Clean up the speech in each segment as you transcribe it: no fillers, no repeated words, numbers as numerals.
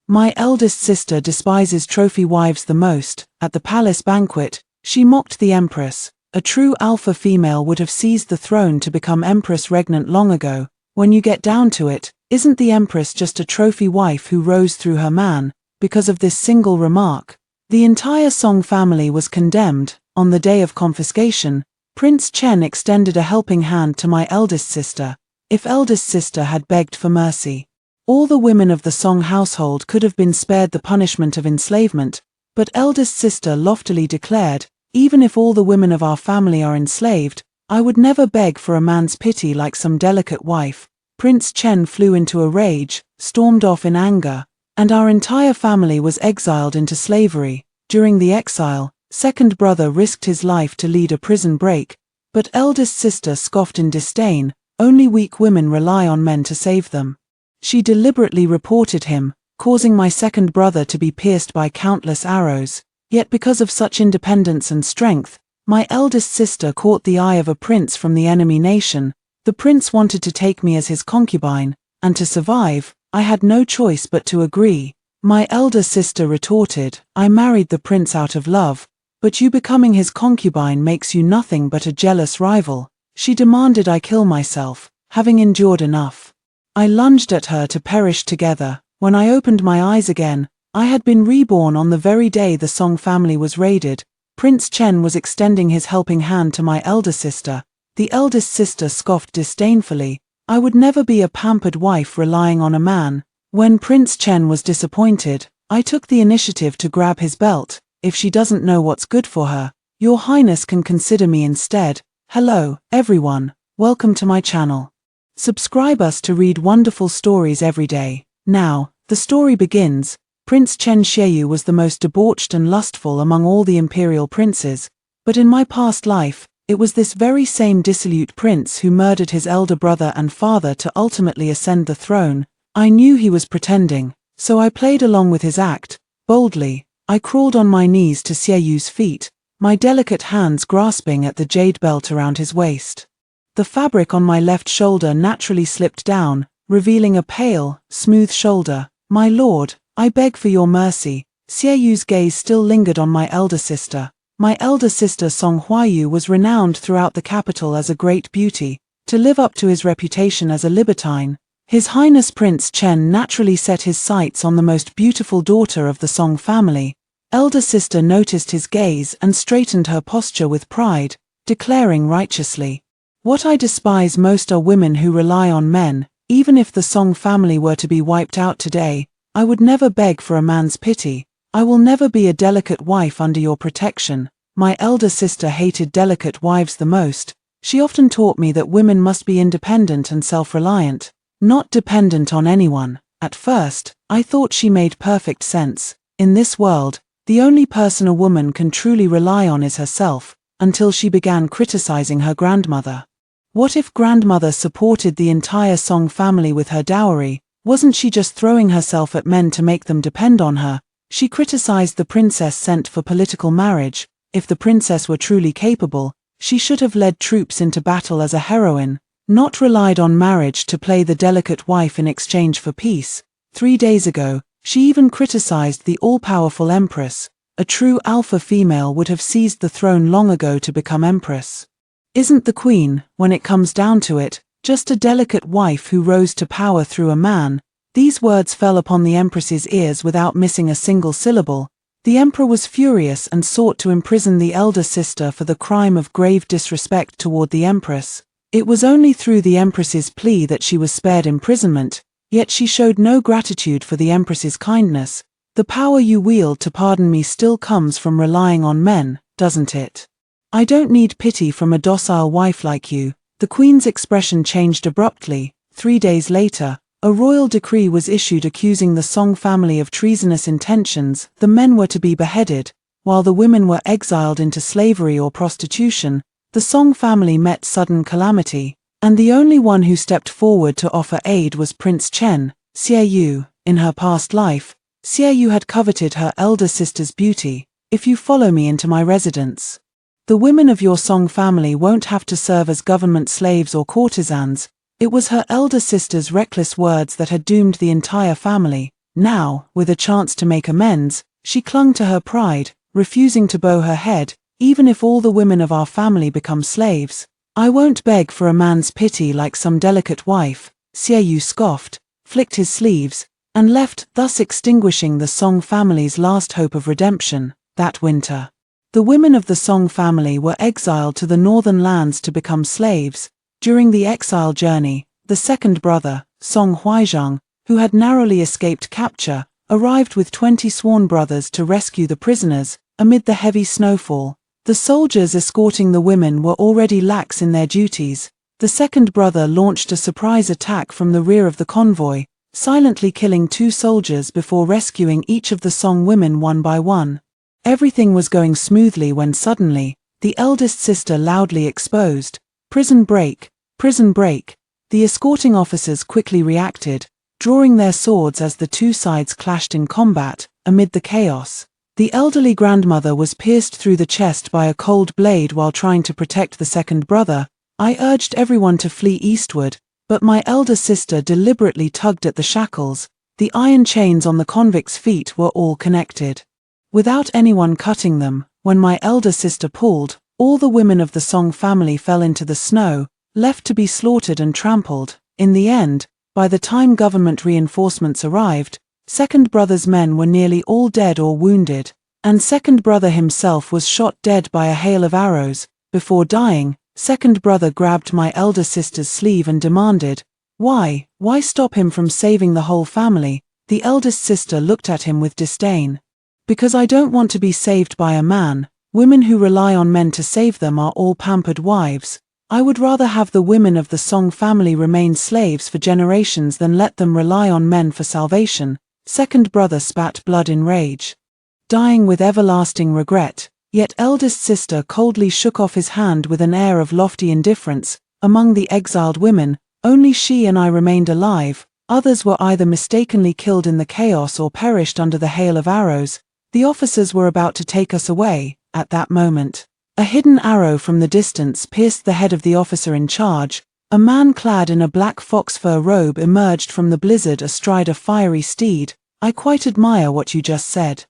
My eldest sister despises trophy wives the most. At the palace banquet, she mocked the empress. A true alpha female would have seized the throne to become empress regnant long ago. When you get down to it, isn't the empress just a trophy wife who rose through her man? Because of this single remark, the entire Song family was condemned. On the day of confiscation, Prince Chen extended a helping hand to my eldest sister. If eldest sister had begged for mercy, all the women of the Song household could have been spared the punishment of enslavement, but eldest sister loftily declared, even if all the women of our family are enslaved, I would never beg for a man's pity like some delicate wife. Prince Chen flew into a rage, stormed off in anger, and our entire family was exiled into slavery. During the exile, second brother risked his life to lead a prison break, but eldest sister scoffed in disdain, only weak women rely on men to save them. She deliberately reported him, causing my second brother to be pierced by countless arrows. Yet because of such independence and strength, my eldest sister caught the eye of a prince from the enemy nation. The prince wanted to take me as his concubine, and to survive, I had no choice but to agree. My elder sister retorted, I married the prince out of love, but you becoming his concubine makes you nothing but a jealous rival. She demanded I kill myself, having endured enough. I lunged at her to perish together. When I opened my eyes again, I had been reborn on the very day the Song family was raided. Prince Chen was extending his helping hand to my elder sister. The eldest sister scoffed disdainfully, I would never be a pampered wife relying on a man. When Prince Chen was disappointed, I took the initiative to grab his belt. If she doesn't know what's good for her, Your Highness can consider me instead. Hello, everyone, welcome to my channel. Subscribe us to read wonderful stories every day. Now, the story begins. Prince Chen Xiaoyu was the most debauched and lustful among all the imperial princes, but in my past life, it was this very same dissolute prince who murdered his elder brother and father to ultimately ascend the throne. I knew he was pretending, so I played along with his act. Boldly, I crawled on my knees to Xiaoyu's feet, my delicate hands grasping at the jade belt around his waist. The fabric on my left shoulder naturally slipped down, revealing a pale, smooth shoulder. My lord, I beg for your mercy. Xiaoyu's gaze still lingered on my elder sister. My elder sister Song Huayu was renowned throughout the capital as a great beauty. To live up to his reputation as a libertine, His Highness Prince Chen naturally set his sights on the most beautiful daughter of the Song family. Elder sister noticed his gaze and straightened her posture with pride, declaring righteously, "What I despise most are women who rely on men. Even if the Song family were to be wiped out today, I would never beg for a man's pity. I will never be a delicate wife under your protection." My elder sister hated delicate wives the most. She often taught me that women must be independent and self-reliant, not dependent on anyone. At first, I thought she made perfect sense. In this world, the only person a woman can truly rely on is herself, until she began criticizing her grandmother. What if grandmother supported the entire Song family with her dowry? Wasn't she just throwing herself at men to make them depend on her? She criticized the princess sent for political marriage. If the princess were truly capable, she should have led troops into battle as a heroine, not relied on marriage to play the delicate wife in exchange for peace. 3 days ago, she even criticized the all-powerful empress. A true alpha female would have seized the throne long ago to become empress. Isn't the queen, when it comes down to it, just a delicate wife who rose to power through a man? These words fell upon the empress's ears without missing a single syllable. The emperor was furious and sought to imprison the elder sister for the crime of grave disrespect toward the empress. It was only through the empress's plea that she was spared imprisonment, yet she showed no gratitude for the empress's kindness. The power you wield to pardon me still comes from relying on men, doesn't it? I don't need pity from a docile wife like you. The queen's expression changed abruptly. 3 days later, a royal decree was issued accusing the Song family of treasonous intentions. The men were to be beheaded, while the women were exiled into slavery or prostitution. The Song family met sudden calamity, and the only one who stepped forward to offer aid was Prince Chen. Xiaoyu, in her past life, Xiaoyu had coveted her elder sister's beauty. If you follow me into my residence, the women of your Song family won't have to serve as government slaves or courtesans. It was her elder sister's reckless words that had doomed the entire family. Now, with a chance to make amends, she clung to her pride, refusing to bow her head. Even if all the women of our family become slaves, I won't beg for a man's pity like some delicate wife. Xiaoyu scoffed, flicked his sleeves, and left, thus extinguishing the Song family's last hope of redemption. That winter, the women of the Song family were exiled to the northern lands to become slaves. During the exile journey, the second brother, Song Huaizhang, who had narrowly escaped capture, arrived with 20 sworn brothers to rescue the prisoners. Amid the heavy snowfall, the soldiers escorting the women were already lax in their duties. The second brother launched a surprise attack from the rear of the convoy, silently killing 2 soldiers before rescuing each of the Song women one by one. Everything was going smoothly when suddenly, the eldest sister loudly exposed, "Prison break! Prison break!" The escorting officers quickly reacted, drawing their swords as the 2 sides clashed in combat. Amid the chaos, the elderly grandmother was pierced through the chest by a cold blade while trying to protect the second brother. I urged everyone to flee eastward, but my elder sister deliberately tugged at the shackles. The iron chains on the convicts' feet were all connected, without anyone cutting them. When my elder sister pulled, all the women of the Song family fell into the snow, left to be slaughtered and trampled. In the end, by the time government reinforcements arrived, second brother's men were nearly all dead or wounded, and second brother himself was shot dead by a hail of arrows. Before dying, second brother grabbed my elder sister's sleeve and demanded, Why stop him from saving the whole family?" The eldest sister looked at him with disdain. "Because I don't want to be saved by a man. Women who rely on men to save them are all pampered wives. I would rather have the women of the Song family remain slaves for generations than let them rely on men for salvation." Second brother spat blood in rage, dying with everlasting regret, yet eldest sister coldly shook off his hand with an air of lofty indifference. Among the exiled women, only she and I remained alive. Others were either mistakenly killed in the chaos or perished under the hail of arrows. The officers were about to take us away. At that moment, a hidden arrow from the distance pierced the head of the officer in charge. A man clad in a black fox fur robe emerged from the blizzard astride a fiery steed. "I quite admire what you just said."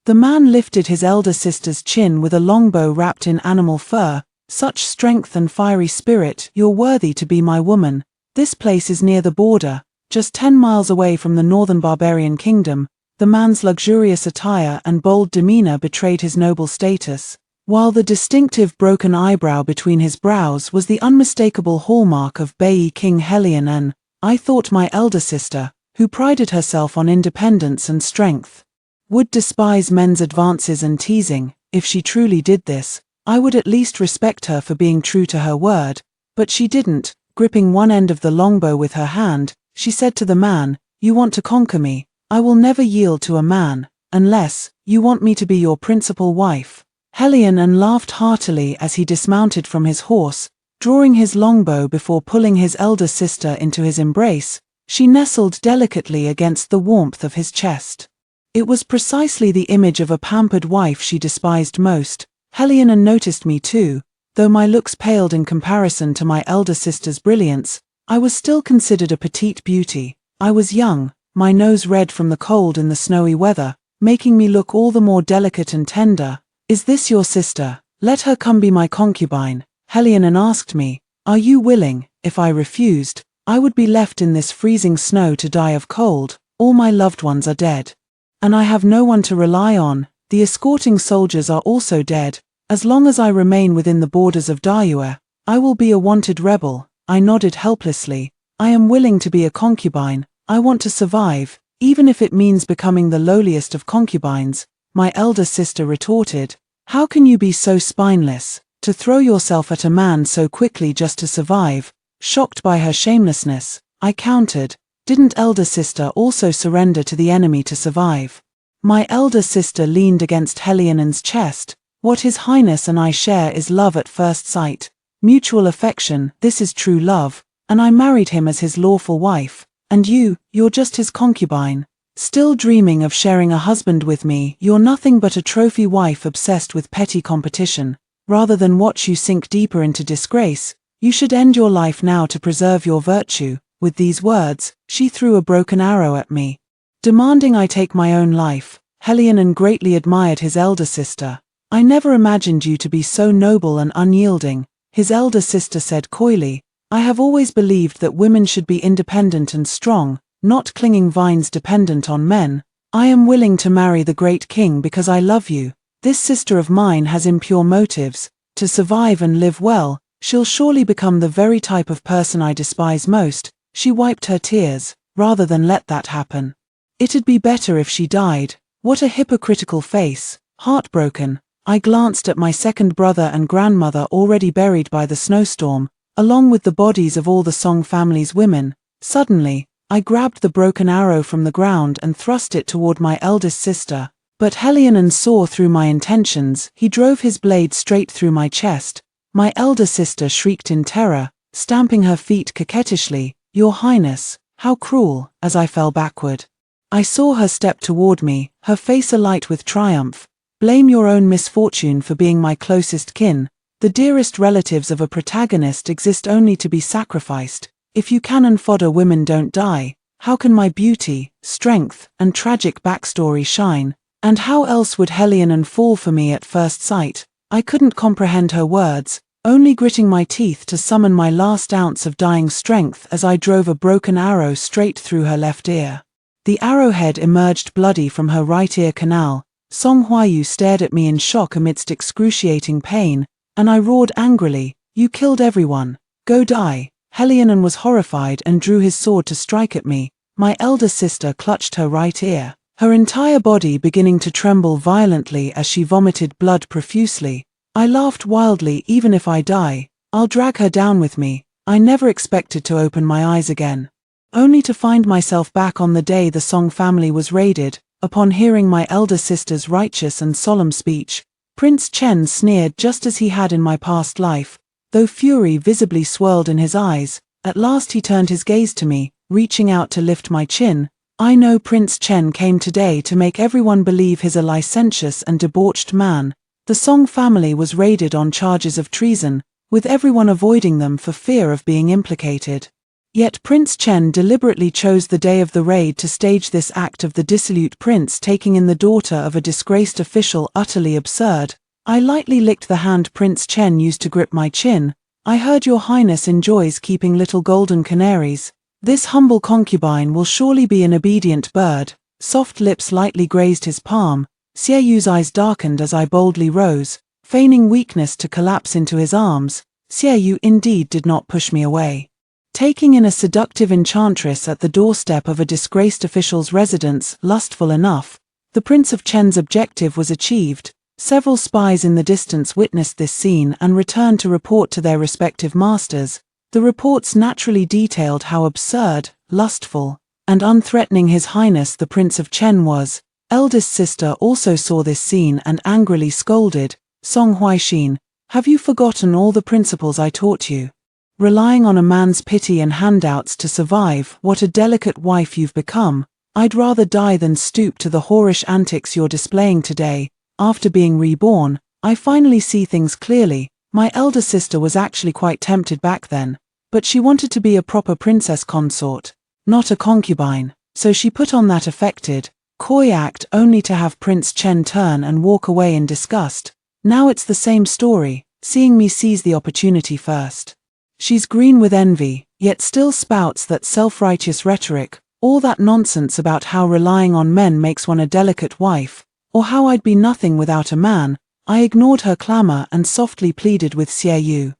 The man lifted his elder sister's chin with a longbow wrapped in animal fur. "Such strength and fiery spirit, you're worthy to be my woman. This place is near the border, just 10 miles away from the northern barbarian kingdom." The man's luxurious attire and bold demeanor betrayed his noble status, while the distinctive broken eyebrow between his brows was the unmistakable hallmark of Bai King Helion. And I thought my elder sister, who prided herself on independence and strength, would despise men's advances and teasing. If she truly did this, I would at least respect her for being true to her word, but she didn't. Gripping one end of the longbow with her hand, she said to the man, "You want to conquer me? I will never yield to a man, unless you want me to be your principal wife." Helion laughed heartily as he dismounted from his horse, drawing his longbow before pulling his elder sister into his embrace. She nestled delicately against the warmth of his chest. It was precisely the image of a pampered wife she despised most. Helion noticed me too. Though my looks paled in comparison to my elder sister's brilliance, I was still considered a petite beauty. I was young, my nose red from the cold in the snowy weather, making me look all the more delicate and tender. "Is this your sister? Let her come be my concubine." Helion asked me, "Are you willing?" If I refused, I would be left in this freezing snow to die of cold. All my loved ones are dead, and I have no one to rely on. The escorting soldiers are also dead. As long as I remain within the borders of Dayue, I will be a wanted rebel. I nodded helplessly. I am willing to be a concubine. I want to survive, even if it means becoming the lowliest of concubines. My elder sister retorted, "How can you be so spineless, to throw yourself at a man so quickly just to survive?" Shocked by her shamelessness, I countered, "Didn't elder sister also surrender to the enemy to survive?" My elder sister leaned against Helion's chest. "What His Highness and I share is love at first sight, mutual affection. This is true love, and I married him as his lawful wife. And you're just his concubine. Still dreaming of sharing a husband with me. You're nothing but a trophy wife obsessed with petty competition. Rather than watch you sink deeper into disgrace, you should end your life now to preserve your virtue." With these words, she threw a broken arrow at me. demanding I take my own life. Helianan greatly admired his elder sister. I never imagined you to be so noble and unyielding, his elder sister said coyly. I have always believed that women should be independent and strong, not clinging vines dependent on men. I am willing to marry the great king because I love you. This sister of mine has impure motives. To survive and live well, she'll surely become the very type of person I despise most. She wiped her tears. Rather than let that happen. It'd be better if she died. What a hypocritical face. Heartbroken, I glanced at my second brother and grandmother already buried by the snowstorm, along with the bodies of all the Song family's women. Suddenly, I grabbed the broken arrow from the ground and thrust it toward my eldest sister. But Helianan saw through my intentions. He drove his blade straight through my chest. My elder sister shrieked in terror, stamping her feet coquettishly. Your Highness, how cruel, as I fell backward. I saw her step toward me, her face alight with triumph. Blame your own misfortune for being my closest kin. The dearest relatives of a protagonist exist only to be sacrificed. If you cannon fodder women don't die, how can my beauty, strength, and tragic backstory shine? And how else would Helianan fall for me at first sight? I couldn't comprehend her words, only gritting my teeth to summon my last ounce of dying strength as I drove a broken arrow straight through her left ear. The arrowhead emerged bloody from her right ear canal. Song Huayu stared at me in shock amidst excruciating pain, and I roared angrily, you killed everyone. Go die. Helianan was horrified and drew his sword to strike at me. My elder sister clutched her right ear, her entire body beginning to tremble violently as she vomited blood profusely. I laughed wildly. Even if I die, I'll drag her down with me. I never expected to open my eyes again, only to find myself back on the day the Song family was raided. Upon hearing my elder sister's righteous and solemn speech, Prince Chen sneered just as he had in my past life, though fury visibly swirled in his eyes. At last he turned his gaze to me, reaching out to lift my chin. I know Prince Chen came today to make everyone believe he's a licentious and debauched man. The Song family was raided on charges of treason, with everyone avoiding them for fear of being implicated. Yet Prince Chen deliberately chose the day of the raid to stage this act of the dissolute prince taking in the daughter of a disgraced official. Utterly absurd. I lightly licked the hand Prince Chen used to grip my chin. I heard your highness enjoys keeping little golden canaries. This humble concubine will surely be an obedient bird. Soft lips lightly grazed his palm. Xieyu's eyes darkened as I boldly rose, feigning weakness to collapse into his arms. Xieyou indeed did not push me away. Taking in a seductive enchantress at the doorstep of a disgraced official's residence, lustful enough, the Prince of Chen's objective was achieved. Several spies in the distance witnessed this scene and returned to report to their respective masters. The reports naturally detailed how absurd, lustful, and unthreatening His Highness the Prince of Chen was. Eldest sister also saw this scene and angrily scolded, Song Huaixin, have you forgotten all the principles I taught you? Relying on a man's pity and handouts to survive, what a delicate wife you've become. I'd rather die than stoop to the whorish antics you're displaying today. After being reborn, I finally see things clearly. My elder sister was actually quite tempted back then, but she wanted to be a proper princess consort, not a concubine, so she put on that affected, coy act only to have Prince Chen turn and walk away in disgust. Now it's the same story, seeing me seize the opportunity first. She's green with envy, yet still spouts that self-righteous rhetoric, all that nonsense about how relying on men makes one a delicate wife, or how I'd be nothing without a man. I ignored her clamor and softly pleaded with Xieyou.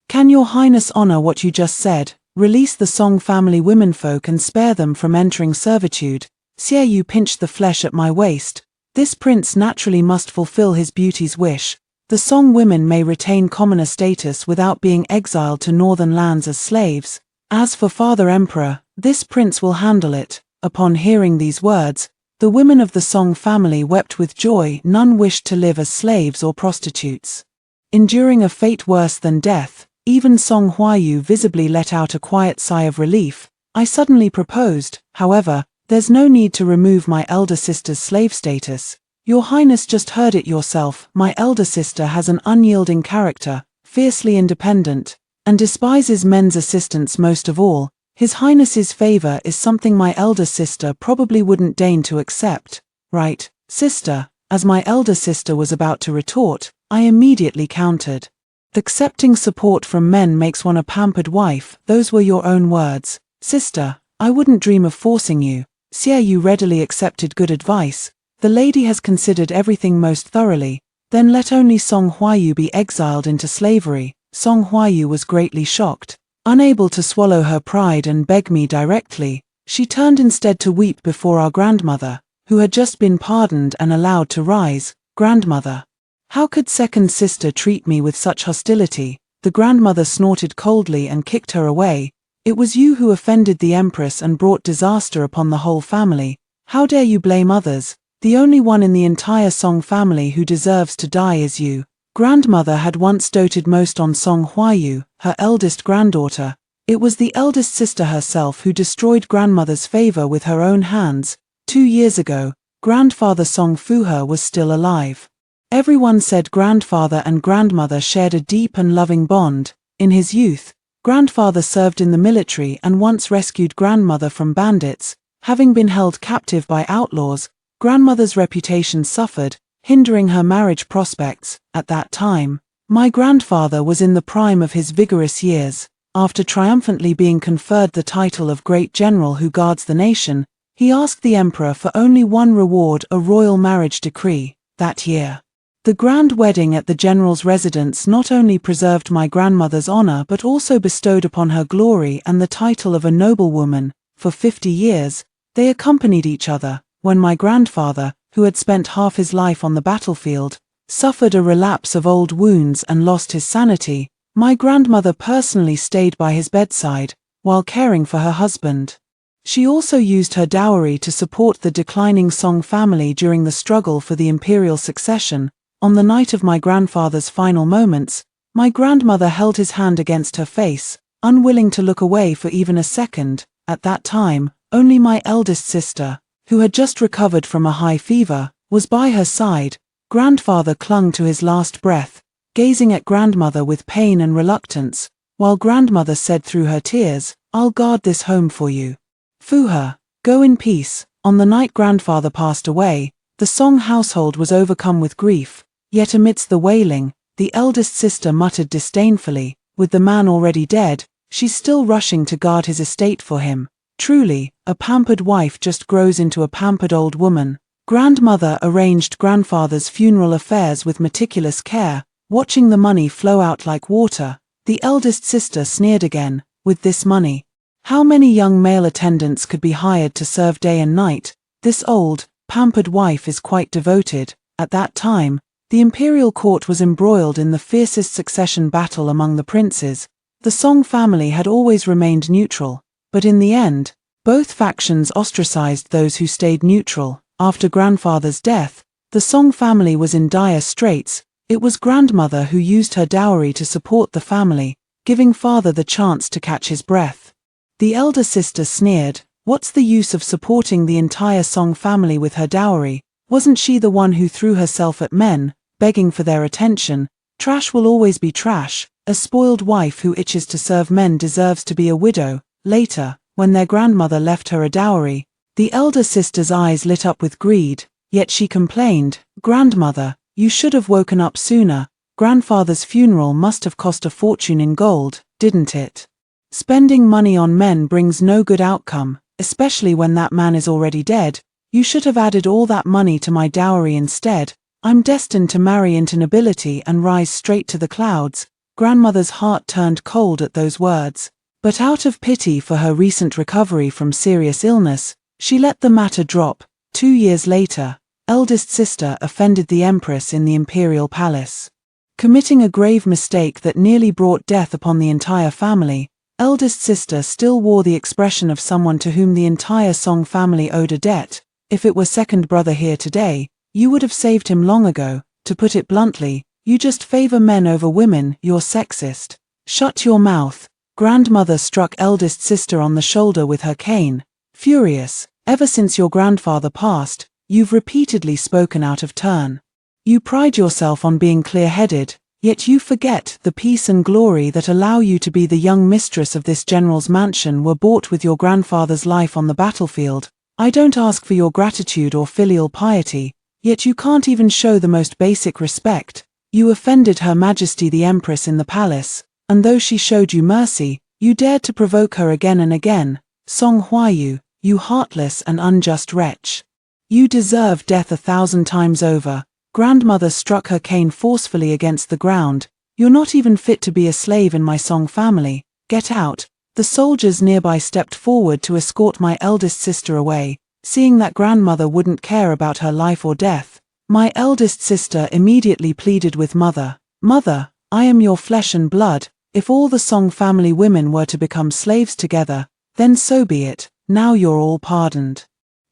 Can your highness honor what you just said? Release the Song family womenfolk and spare them from entering servitude. Xieyou pinched the flesh at my waist. This prince naturally must fulfill his beauty's wish. The Song women may retain commoner status without being exiled to northern lands as slaves. As for Father Emperor, this prince will handle it. Upon hearing these words, the women of the Song family wept with joy. None wished to live as slaves or prostitutes, enduring a fate worse than death. Even Song Huayu visibly let out a quiet sigh of relief. I suddenly proposed, however, there's no need to remove my elder sister's slave status. Your Highness just heard it yourself. My elder sister has an unyielding character, fiercely independent, and despises men's assistance most of all. His Highness's favor is something my elder sister probably wouldn't deign to accept, right, sister? As my elder sister was about to retort, I immediately countered. Accepting support from men makes one a pampered wife. Those were your own words, sister. I wouldn't dream of forcing you. Xie Yu readily accepted good advice. The lady has considered everything most thoroughly. Then let only Song Huayu be exiled into slavery. Song Huayu was greatly shocked. Unable to swallow her pride and beg me directly, she turned instead to weep before our grandmother, who had just been pardoned and allowed to rise. Grandmother. How could second sister treat me with such hostility? The grandmother snorted coldly and kicked her away. It was you who offended the empress and brought disaster upon the whole family. How dare you blame others? The only one in the entire Song family who deserves to die is you. Grandmother had once doted most on Song Huayu, her eldest granddaughter. It was the eldest sister herself who destroyed grandmother's favor with her own hands. 2 years ago, grandfather Song Fuhe was still alive. Everyone said grandfather and grandmother shared a deep and loving bond. In his youth, grandfather served in the military and once rescued grandmother from bandits. Having been held captive by outlaws, grandmother's reputation suffered, hindering her marriage prospects. At that time, my grandfather was in the prime of his vigorous years. After triumphantly being conferred the title of Great General who guards the nation, he asked the emperor for only one reward: a royal marriage decree. That year, the grand wedding at the general's residence not only preserved my grandmother's honor but also bestowed upon her glory and the title of a noblewoman. For 50 years, they accompanied each other. When my grandfather, who had spent half his life on the battlefield, suffered a relapse of old wounds and lost his sanity, my grandmother personally stayed by his bedside, while caring for her husband. She also used her dowry to support the declining Song family during the struggle for the imperial succession. On the night of my grandfather's final moments, my grandmother held his hand against her face, unwilling to look away for even a second. At that time, only my eldest sister, who had just recovered from a high fever, was by her side. Grandfather clung to his last breath, gazing at grandmother with pain and reluctance, while grandmother said through her tears, "I'll guard this home for you. Fuhe, go in peace." On the night grandfather passed away, the Song household was overcome with grief. Yet amidst the wailing, the eldest sister muttered disdainfully, "With the man already dead, she's still rushing to guard his estate for him." Truly, a pampered wife just grows into a pampered old woman. Grandmother arranged grandfather's funeral affairs with meticulous care, watching the money flow out like water. The eldest sister sneered again. With this money, how many young male attendants could be hired to serve day and night? This old, pampered wife is quite devoted. At that time, the imperial court was embroiled in the fiercest succession battle among the princes. The Song family had always remained neutral, but in the end, both factions ostracized those who stayed neutral. After grandfather's death, the Song family was in dire straits. It was grandmother who used her dowry to support the family, giving father the chance to catch his breath. The elder sister sneered, "What's the use of supporting the entire Song family with her dowry? Wasn't she the one who threw herself at men, begging for their attention? Trash will always be trash. A spoiled wife who itches to serve men deserves to be a widow." Later, when their grandmother left her a dowry, the elder sister's eyes lit up with greed, yet she complained, "Grandmother, you should have woken up sooner. Grandfather's funeral must have cost a fortune in gold, didn't it? Spending money on men brings no good outcome, especially when that man is already dead. You should have added all that money to my dowry instead. I'm destined to marry into nobility and rise straight to the clouds." Grandmother's heart turned cold at those words, but out of pity for her recent recovery from serious illness, she let the matter drop. 2 years later, eldest sister offended the empress in the imperial palace, committing a grave mistake that nearly brought death upon the entire family. Eldest sister still wore the expression of someone to whom the entire Song family owed a debt. If it were second brother here today, you would have saved him long ago. To put it bluntly, you just favor men over women. You're sexist. Shut your mouth. Grandmother struck eldest sister on the shoulder with her cane. Furious, ever since your grandfather passed, you've repeatedly spoken out of turn. You pride yourself on being clear-headed, Yet you forget the peace and glory that allow you to be the young mistress of this general's mansion were bought with your grandfather's life on the battlefield. I don't ask for your gratitude or filial piety, yet you can't even show the most basic respect. You offended Her Majesty the Empress in the palace, and though she showed you mercy, you dared to provoke her again and again. Song Huayu, you heartless and unjust wretch. You deserve death 1,000 times over. Grandmother struck her cane forcefully against the ground. You're not even fit to be a slave in my Song family. Get out. The soldiers nearby stepped forward to escort my eldest sister away, seeing that grandmother wouldn't care about her life or death. My eldest sister immediately pleaded with Mother. Mother, I am your flesh and blood. If all the Song family women were to become slaves together, then so be it. Now you're all pardoned.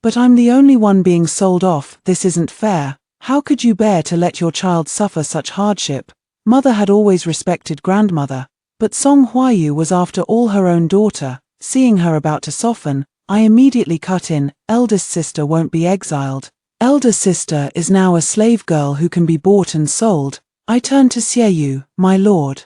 But I'm the only one being sold off. This isn't fair. How could you bear to let your child suffer such hardship? Mother had always respected grandmother, but Song Huayu was after all her own daughter. Seeing her about to soften, I immediately cut in. Eldest sister won't be exiled. Elder sister is now a slave girl who can be bought and sold. I turned to Xiaoyu, my lord.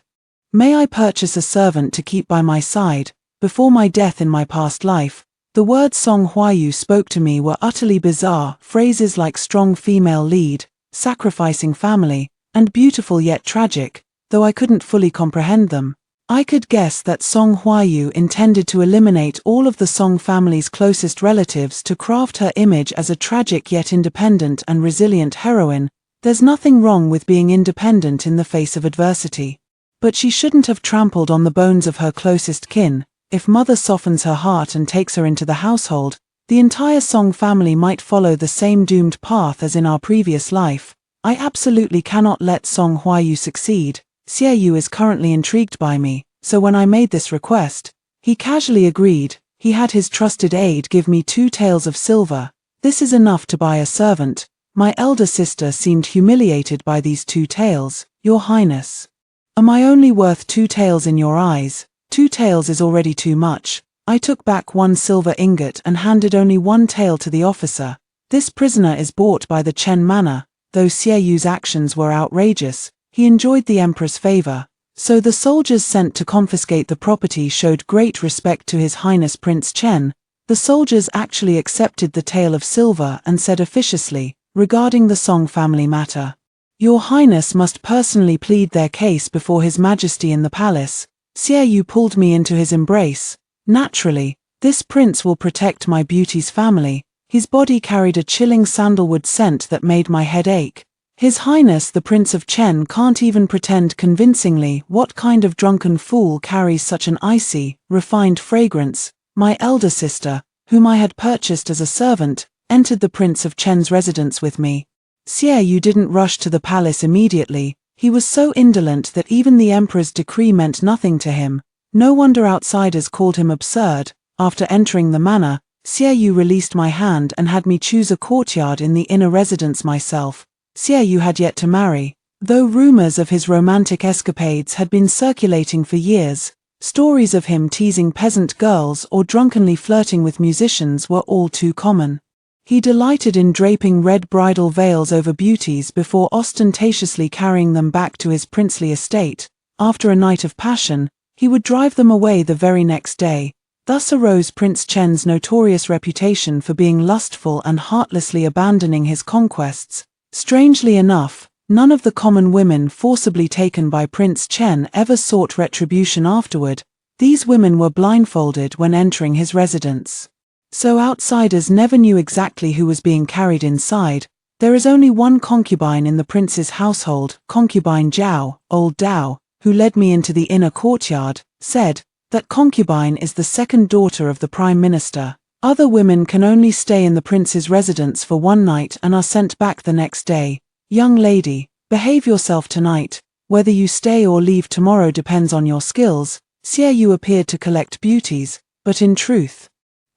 May I purchase a servant to keep by my side? Before my death in my past life, the words Song Huayu spoke to me were utterly bizarre. Phrases like strong female lead, sacrificing family, and beautiful yet tragic, though I couldn't fully comprehend them. I could guess that Song Huayu intended to eliminate all of the Song family's closest relatives to craft her image as a tragic yet independent and resilient heroine. There's nothing wrong with being independent in the face of adversity. But she shouldn't have trampled on the bones of her closest kin. If Mother softens her heart and takes her into the household, the entire Song family might follow the same doomed path as in our previous life. I absolutely cannot let Song Huayu succeed. Xiaoyu is currently intrigued by me, so when I made this request, he casually agreed. He had his trusted aide give me 2 taels of silver. This is enough to buy a servant. My elder sister seemed humiliated by these 2 taels. Your Highness, am I only worth 2 taels in your eyes? 2 taels is already too much. I took back 1 silver ingot and handed only 1 tael to the officer. This prisoner is bought by the Chen Manor. Though Xiaoyu's actions were outrageous, he enjoyed the emperor's favor. So the soldiers sent to confiscate the property showed great respect to His Highness Prince Chen. The soldiers actually accepted the tael of silver and said officiously, regarding the Song family matter, Your Highness must personally plead their case before His Majesty in the palace. Xiaoyu pulled me into his embrace. Naturally, this prince will protect my beauty's family. His body carried a chilling sandalwood scent that made my head ache. His Highness the Prince of Chen can't even pretend convincingly. What kind of drunken fool carries such an icy, refined fragrance? My elder sister, whom I had purchased as a servant, entered the Prince of Chen's residence with me. Xiaoyu didn't rush to the palace immediately. He was so indolent that even the emperor's decree meant nothing to him. No wonder outsiders called him absurd. After entering the manor, Xiaoyu released my hand and had me choose a courtyard in the inner residence myself. Xiaoyu had yet to marry, though rumors of his romantic escapades had been circulating for years. Stories of him teasing peasant girls or drunkenly flirting with musicians were all too common. He delighted in draping red bridal veils over beauties before ostentatiously carrying them back to his princely estate. After a night of passion, he would drive them away the very next day. Thus arose Prince Chen's notorious reputation for being lustful and heartlessly abandoning his conquests. Strangely enough, none of the common women forcibly taken by Prince Chen ever sought retribution afterward. These women were blindfolded when entering his residence. So outsiders never knew exactly who was being carried inside. There is only one concubine in the prince's household, concubine Zhao. Old Dao, who led me into the inner courtyard, said that concubine is the second daughter of the prime minister. Other women can only stay in the prince's residence for 1 night and are sent back the next day. Young lady, behave yourself tonight. Whether you stay or leave tomorrow depends on your skills. Xiaoyu appeared to collect beauties, but in truth,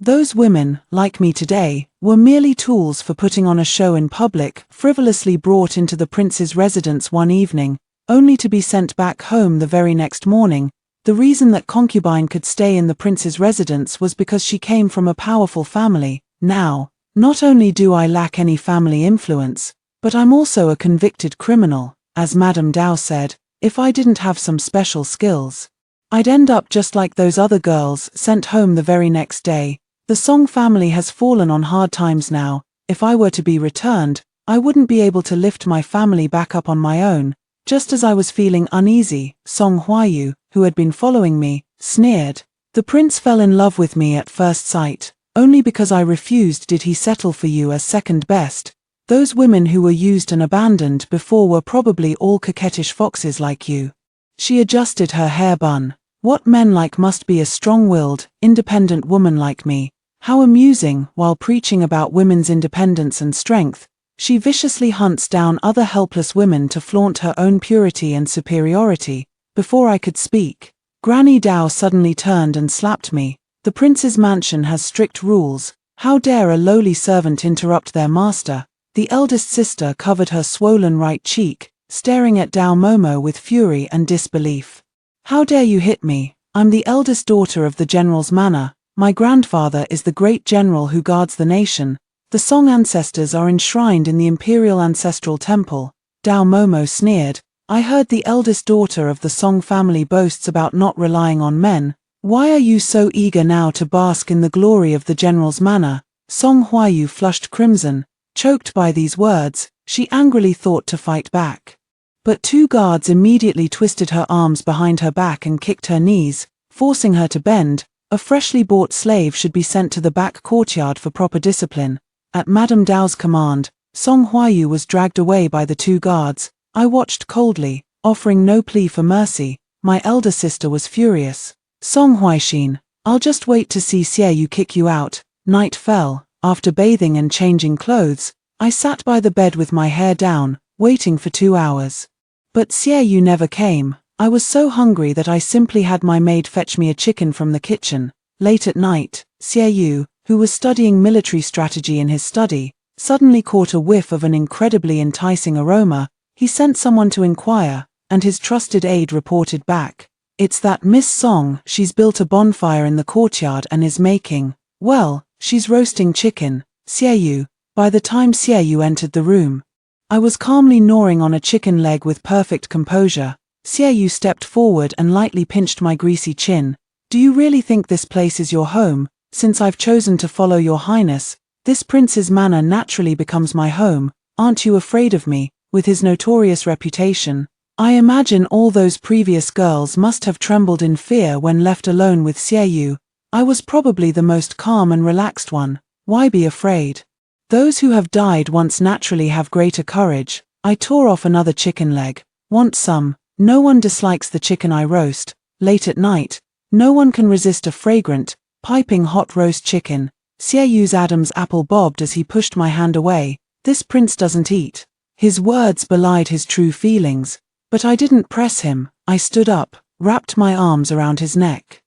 those women, like me today, were merely tools for putting on a show in public, frivolously brought into the prince's residence one evening, only to be sent back home the very next morning. The reason that concubine could stay in the prince's residence was because she came from a powerful family. Now, not only do I lack any family influence, but I'm also a convicted criminal. As Madame Dao said, If I didn't have some special skills, I'd end up just like those other girls sent home the very next day. The Song family has fallen on hard times now. If I were to be returned, I wouldn't be able to lift my family back up on my own. Just as I was feeling uneasy, Song Huayu, who had been following me, sneered. The prince fell in love with me at first sight. Only because I refused did he settle for you as second best. Those women who were used and abandoned before were probably all coquettish foxes like you. She adjusted her hair bun. What men like must be a strong-willed, independent woman like me. How amusing, while preaching about women's independence and strength, she viciously hunts down other helpless women to flaunt her own purity and superiority. Before I could speak, Granny Dao suddenly turned and slapped me. The prince's mansion has strict rules. How dare a lowly servant interrupt their master? The eldest sister covered her swollen right cheek, staring at Dao Momo with fury and disbelief. How dare you hit me? I'm the eldest daughter of the general's manor. My grandfather is the great general who guards the nation. The Song ancestors are enshrined in the imperial ancestral temple. Dao Momo sneered. I heard the eldest daughter of the Song family boasts about not relying on men. Why are you so eager now to bask in the glory of the general's manor? Song Huayu flushed crimson. Choked by these words, she angrily thought to fight back. But two guards immediately twisted her arms behind her back and kicked her knees, forcing her to bend. A freshly bought slave should be sent to the back courtyard for proper discipline. At Madame Dao's command, Song Huayu was dragged away by the two guards. I watched coldly, offering no plea for mercy. My elder sister was furious. Song Huaixin, I'll just wait to see Xie kick you out. Night fell. After bathing and changing clothes, I sat by the bed with my hair down, waiting for 2 hours. But Xie never came. I was so hungry that I simply had my maid fetch me a chicken from the kitchen. Late at night, Xie, who was studying military strategy in his study, suddenly caught a whiff of an incredibly enticing aroma. He sent someone to inquire, and his trusted aide reported back. It's that Miss Song. She's built a bonfire in the courtyard and is making, well, she's roasting chicken. Xie. By the time Xie entered the room, I was calmly gnawing on a chicken leg with perfect composure. Xie stepped forward and lightly pinched my greasy chin. Do you really think this place is your home? Since I've chosen to follow your highness, this prince's manor naturally becomes my home. Aren't you afraid of me? With his notorious reputation, I imagine all those previous girls must have trembled in fear when left alone with Xie. I was probably the most calm and relaxed one. Why be afraid? Those who have died once naturally have greater courage. I tore off another chicken leg. Want some? No one dislikes the chicken I roast. Late at night, no one can resist a fragrant, piping hot roast chicken. Xieyu's Adam's apple bobbed as he pushed my hand away. This prince doesn't eat. His words belied his true feelings. But I didn't press him. I stood up, wrapped my arms around his neck,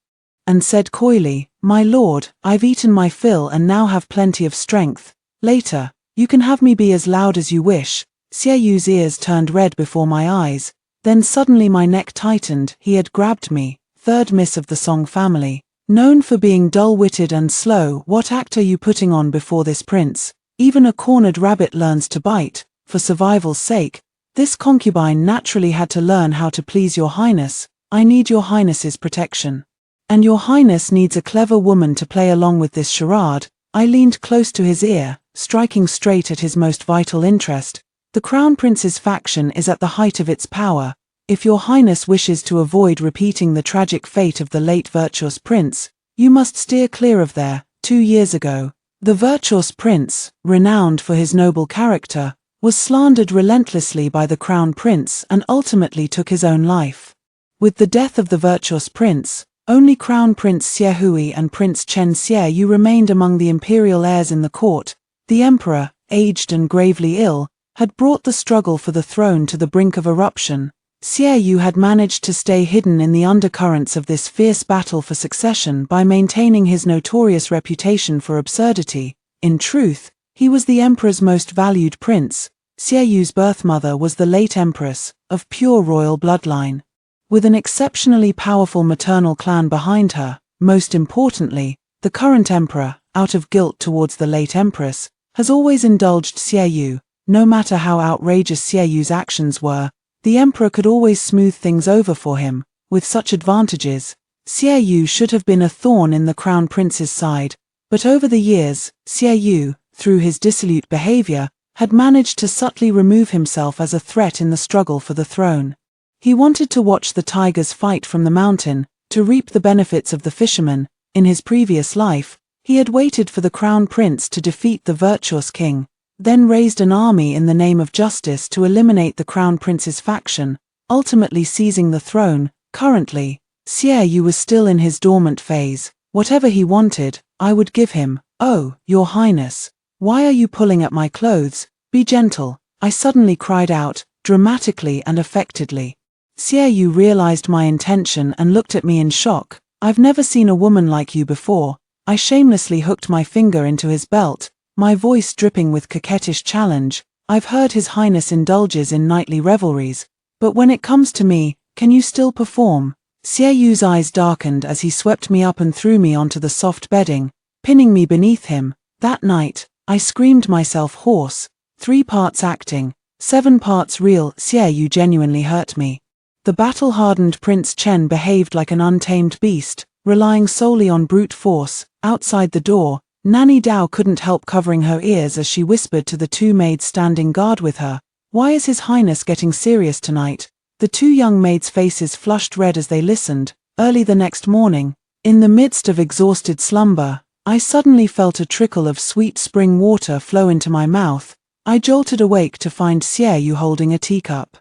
and said coyly, My lord, I've eaten my fill and now have plenty of strength. Later, you can have me be as loud as you wish. Xieyu's ears turned red before my eyes. Then suddenly my neck tightened. He had grabbed me. Third miss of the Song family. Known for being dull-witted and slow, what act are you putting on before this prince? Even a cornered rabbit learns to bite. For survival's sake, this concubine naturally had to learn how to please your highness. I need your highness's protection. And your highness needs a clever woman to play along with this charade. I leaned close to his ear, striking straight at his most vital interest. The Crown Prince's faction is at the height of its power. If your highness wishes to avoid repeating the tragic fate of the late virtuous prince, you must steer clear of there. 2 years ago, the virtuous prince, renowned for his noble character, was slandered relentlessly by the Crown Prince and ultimately took his own life. With the death of the virtuous prince, only Crown Prince Xie Hui and Prince Chen Xie remained among the imperial heirs in the court. The emperor, aged and gravely ill, had brought the struggle for the throne to the brink of eruption. Xie had managed to stay hidden in the undercurrents of this fierce battle for succession by maintaining his notorious reputation for absurdity. In truth, he was the emperor's most valued prince. Xieyu's birthmother was the late empress, of pure royal bloodline, with an exceptionally powerful maternal clan behind her. Most importantly, the current emperor, out of guilt towards the late empress, has always indulged Xieyu. No matter how outrageous Xieyu's actions were, The emperor could always smooth things over for him. With such advantages, Xie Yu should have been a thorn in the crown prince's side, but over the years, Xie Yu, through his dissolute behavior, had managed to subtly remove himself as a threat in the struggle for the throne. He wanted to watch the tigers fight from the mountain, to reap the benefits of the fishermen. In his previous life, he had waited for the crown prince to defeat the virtuous king, then raised an army in the name of justice to eliminate the crown prince's faction, ultimately seizing the throne. Currently, Xie Yu was still in his dormant phase. Whatever he wanted, I would give him. "Oh, your highness, why are you pulling at my clothes? Be gentle," I suddenly cried out, dramatically and affectedly. Xie Yu realized my intention and looked at me in shock. "I've never seen a woman like you before." I shamelessly hooked my finger into his belt, my voice dripping with coquettish challenge. "I've heard His Highness indulges in nightly revelries, but when it comes to me, can you still perform?" Xie Yu's eyes darkened as he swept me up and threw me onto the soft bedding, pinning me beneath him. That night, I screamed myself hoarse. 3 parts acting, 7 parts real. Xie Yu genuinely hurt me. The battle-hardened Prince Chen behaved like an untamed beast, relying solely on brute force. Outside the door, Nanny Dao couldn't help covering her ears as she whispered to the 2 maids standing guard with her, "Why is His Highness getting serious tonight?" The 2 young maids' faces flushed red as they listened. Early the next morning, in the midst of exhausted slumber, I suddenly felt a trickle of sweet spring water flow into my mouth. I jolted awake to find Xie Yu holding a teacup,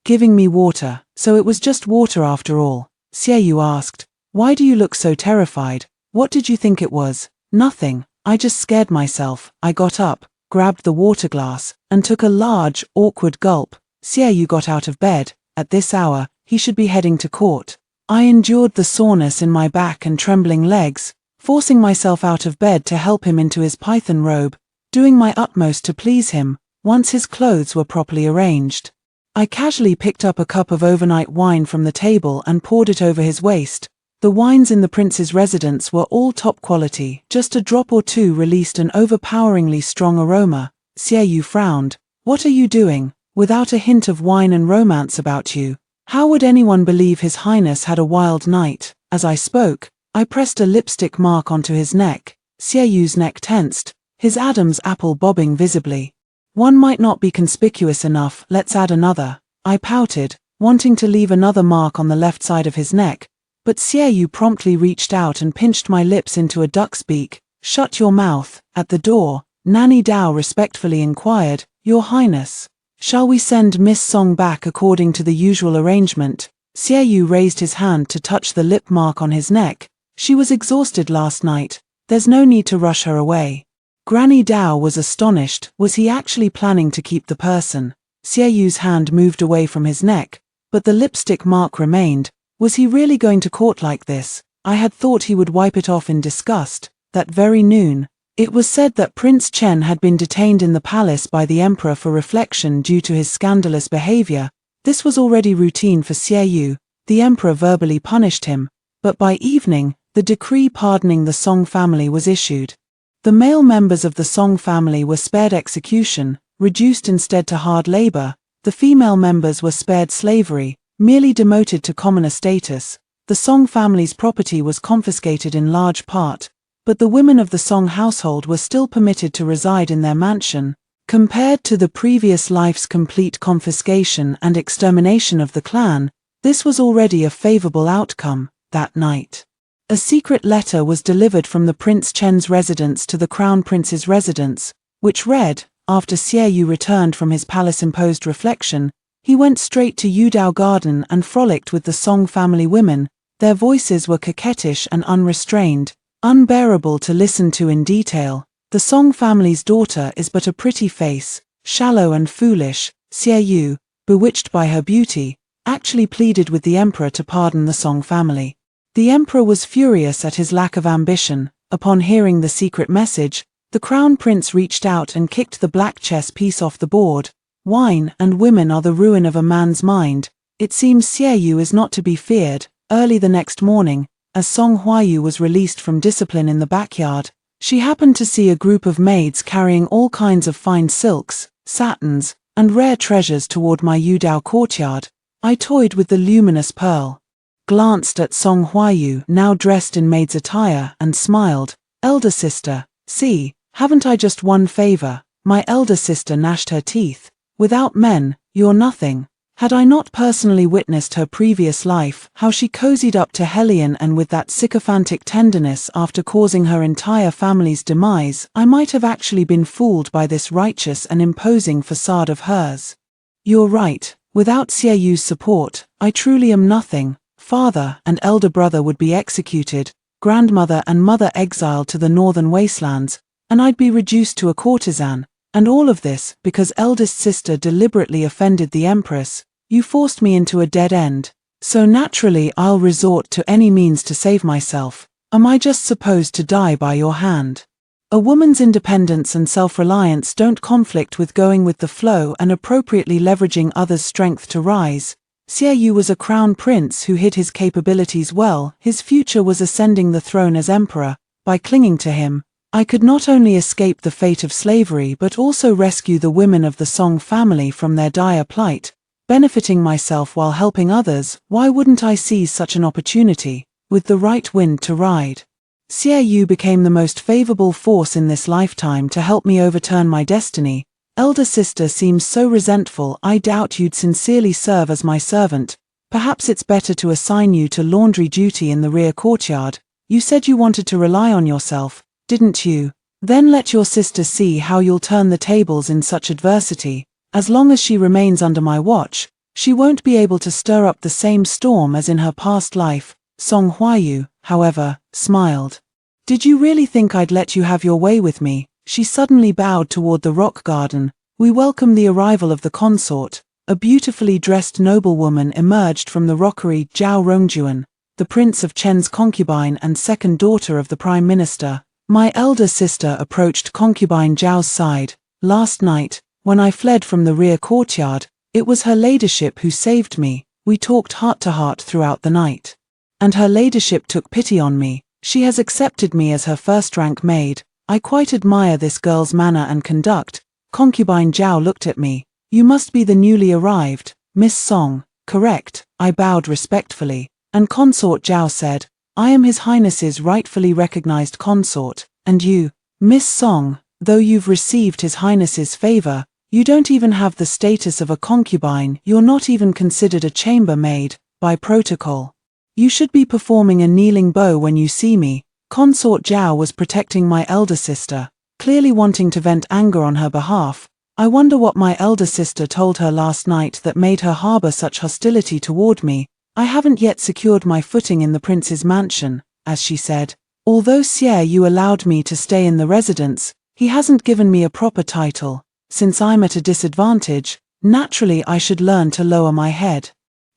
giving me water. "So it was just water after all?" Xie Yu asked. "Why do you look so terrified? What did you think it was?" "Nothing, I just scared myself." I got up, grabbed the water glass, and took a large, awkward gulp. Xie Yu got out of bed. At this hour, he should be heading to court. I endured the soreness in my back and trembling legs, forcing myself out of bed to help him into his python robe, doing my utmost to please him. Once his clothes were properly arranged, I casually picked up a cup of overnight wine from the table and poured it over his waist. The wines in the prince's residence were all top quality. Just a drop or two released an overpoweringly strong aroma. Xie Yu frowned. "What are you doing? Without a hint of wine and romance about you, how would anyone believe His Highness had a wild night?" As I spoke, I pressed a lipstick mark onto his neck. Xie Yu's neck tensed, his Adam's apple bobbing visibly. "One might not be conspicuous enough, let's add another." I pouted, wanting to leave another mark on the left side of his neck, but Xie Yu promptly reached out and pinched my lips into a duck's beak. "Shut your mouth." At the door, Nanny Dao respectfully inquired, "Your Highness, shall we send Miss Song back according to the usual arrangement?" Xie Yu raised his hand to touch the lip mark on his neck. "She was exhausted last night. There's no need to rush her away." Granny Dao was astonished. Was he actually planning to keep the person? Xie Yu's hand moved away from his neck, but the lipstick mark remained. Was he really going to court like this? I had thought he would wipe it off in disgust. That very noon, it was said that Prince Chen had been detained in the palace by the emperor for reflection due to his scandalous behavior. This was already routine for Xie Yu. The emperor verbally punished him, but by evening, the decree pardoning the Song family was issued. The male members of the Song family were spared execution, reduced instead to hard labor. The female members were spared slavery, merely demoted to commoner status. The Song family's property was confiscated in large part, but the women of the Song household were still permitted to reside in their mansion. Compared to the previous life's complete confiscation and extermination of the clan, this was already a favorable outcome. That night, a secret letter was delivered from the Prince Chen's residence to the Crown Prince's residence, which read, after Xie Yu returned from his palace-imposed reflection, he went straight to Yudao Garden and frolicked with the Song family women. Their voices were coquettish and unrestrained, unbearable to listen to in detail. The Song family's daughter is but a pretty face, shallow and foolish. Xie Yu, bewitched by her beauty, actually pleaded with the emperor to pardon the Song family. The emperor was furious at his lack of ambition. Upon hearing the secret message, the crown prince reached out and kicked the black chess piece off the board. Wine and women are the ruin of a man's mind. It seems Xie Yu is not to be feared. Early the next morning, as Song Huayu was released from discipline in the backyard, she happened to see a group of maids carrying all kinds of fine silks, satins, and rare treasures toward my Yudao courtyard. I toyed with the luminous pearl, glanced at Song Huayu, now dressed in maid's attire, and smiled. Elder sister, see, haven't I just one favor? My elder sister gnashed her teeth. Without men, you're nothing. Had I not personally witnessed her previous life, how she cozied up to Helion and with that sycophantic tenderness after causing her entire family's demise, I might have actually been fooled by this righteous and imposing facade of hers. You're right, without Xieyu's support, I truly am nothing. Father and elder brother would be executed, grandmother and mother exiled to the northern wastelands, and I'd be reduced to a courtesan. And all of this because eldest sister deliberately offended the Empress. You forced me into a dead end. So naturally I'll resort to any means to save myself. Am I just supposed to die by your hand? A woman's independence and self-reliance don't conflict with going with the flow and appropriately leveraging others' strength to rise. Xieyou was a crown prince who hid his capabilities well. His future was ascending the throne as emperor. By clinging to him, I could not only escape the fate of slavery but also rescue the women of the Song family from their dire plight. Benefiting myself while helping others, why wouldn't I seize such an opportunity, with the right wind to ride? Xieyou became the most favorable force in this lifetime to help me overturn my destiny. Elder sister seems so resentful. I doubt you'd sincerely serve as my servant. Perhaps it's better to assign you to laundry duty in the rear courtyard. You said you wanted to rely on yourself, didn't you? Then let your sister see how you'll turn the tables in such adversity. As long as she remains under my watch, she won't be able to stir up the same storm as in her past life. Song Huayu, however, smiled. Did you really think I'd let you have your way with me? She suddenly bowed toward the rock garden. We welcome the arrival of the consort. A beautifully dressed noblewoman emerged from the rockery. Zhao Rongjuan, the prince of Chen's concubine and second daughter of the prime minister. My elder sister approached concubine Zhao's side. Last night, when I fled from the rear courtyard, it was her ladyship who saved me. We talked heart to heart throughout the night. And her ladyship took pity on me. She has accepted me as her first-rank maid. I quite admire this girl's manner and conduct. Concubine Zhao looked at me. You must be the newly arrived, Miss Song. Correct, I bowed respectfully. And consort Zhao said, I am His Highness's rightfully recognized consort. And you, Miss Song, though you've received His Highness's favor, you don't even have the status of a concubine. You're not even considered a chambermaid, by protocol. You should be performing a kneeling bow when you see me. Consort Zhao was protecting my elder sister, clearly wanting to vent anger on her behalf. I wonder what my elder sister told her last night that made her harbor such hostility toward me. I haven't yet secured my footing in the prince's mansion, as she said. Although Xieyou allowed me to stay in the residence, he hasn't given me a proper title. Since I'm at a disadvantage, naturally I should learn to lower my head.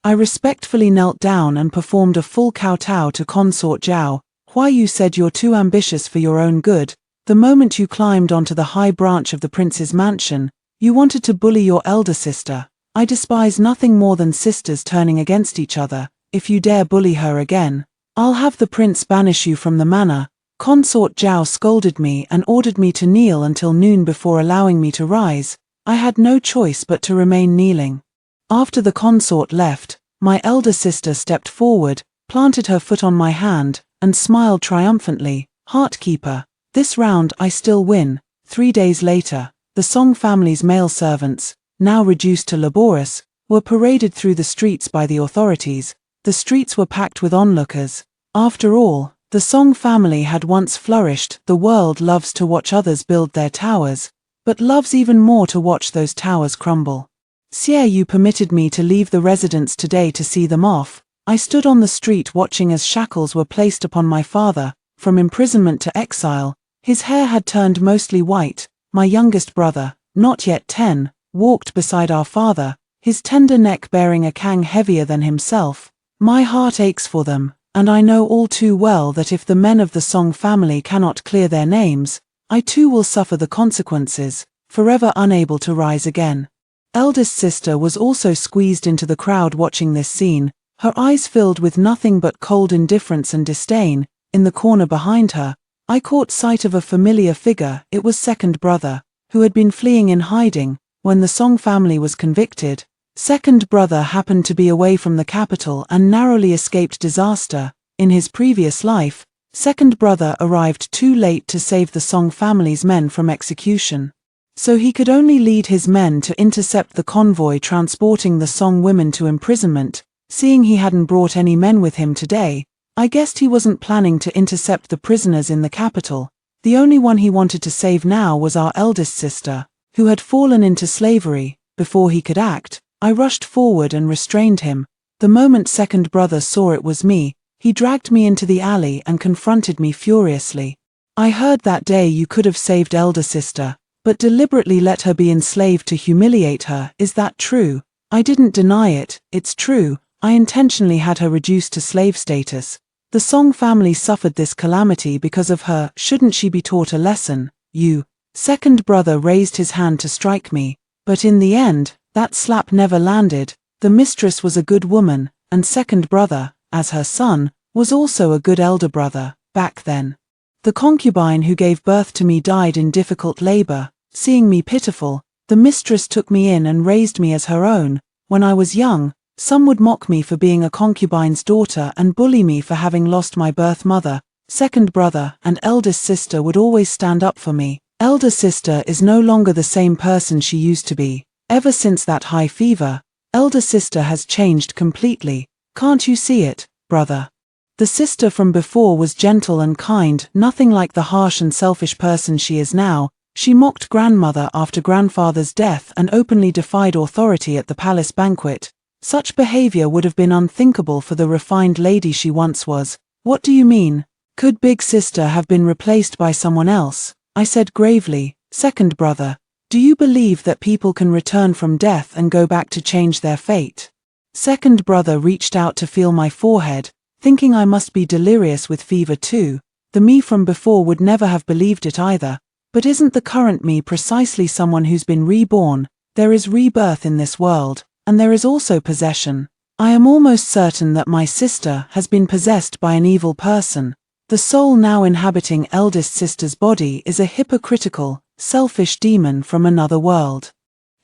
I respectfully knelt down and performed a full kowtow to consort Zhao. Huayu said you're too ambitious for your own good. The moment you climbed onto the high branch of the prince's mansion, you wanted to bully your elder sister. I despise nothing more than sisters turning against each other. If you dare bully her again, I'll have the prince banish you from the manor. Consort Zhao scolded me and ordered me to kneel until noon before allowing me to rise. I had no choice but to remain kneeling. After the consort left, my elder sister stepped forward, planted her foot on my hand, and smiled triumphantly. Heartkeeper, this round I still win. 3 days later, the Song family's male servants, now reduced to laborious, were paraded through the streets by the authorities. The streets were packed with onlookers. After all, the Song family had once flourished. The world loves to watch others build their towers, but loves even more to watch those towers crumble. Xieyou permitted me to leave the residence today to see them off. I stood on the street watching as shackles were placed upon my father, from imprisonment to exile. His hair had turned mostly white. My youngest brother, not yet 10, walked beside our father, his tender neck bearing a kang heavier than himself. My heart aches for them, and I know all too well that if the men of the Song family cannot clear their names, I too will suffer the consequences, forever unable to rise again. Eldest sister was also squeezed into the crowd watching this scene, her eyes filled with nothing but cold indifference and disdain. In the corner behind her, I caught sight of a familiar figure. It was second brother, who had been fleeing in hiding. when the Song family was convicted, second brother happened to be away from the capital and narrowly escaped disaster. In his previous life, second brother arrived too late to save the Song family's men from execution. So he could only lead his men to intercept the convoy transporting the Song women to imprisonment. Seeing he hadn't brought any men with him today, I guessed he wasn't planning to intercept the prisoners in the capital. The only one he wanted to save now was our eldest sister, who had fallen into slavery. Before he could act, I rushed forward and restrained him. The moment second brother saw it was me, he dragged me into the alley and confronted me furiously. I heard that day you could have saved elder sister, but deliberately let her be enslaved to humiliate her. Is that true? I didn't deny it, it's true. I intentionally had her reduced to slave status. The Song family suffered this calamity because of her. Shouldn't she be taught a lesson? You. Second brother raised his hand to strike me, but in the end, that slap never landed. The mistress was a good woman, and second brother, as her son, was also a good elder brother, back then. The concubine who gave birth to me died in difficult labor. Seeing me pitiful, the mistress took me in and raised me as her own. When I was young, some would mock me for being a concubine's daughter and bully me for having lost my birth mother. Second brother and eldest sister would always stand up for me. Elder sister is no longer the same person she used to be. Ever since that high fever, elder sister has changed completely. Can't you see it, brother? The sister from before was gentle and kind, nothing like the harsh and selfish person she is now. She mocked grandmother after grandfather's death and openly defied authority at the palace banquet. Such behavior would have been unthinkable for the refined lady she once was. What do you mean? Could big sister have been replaced by someone else? I said gravely. Second brother, do you believe that people can return from death and go back to change their fate? Second brother reached out to feel my forehead, thinking I must be delirious with fever too. The me from before would never have believed it either. But isn't the current me precisely someone who's been reborn? There is rebirth in this world. And there is also possession. I am almost certain that my sister has been possessed by an evil person. The soul now inhabiting eldest sister's body is a hypocritical, selfish demon from another world,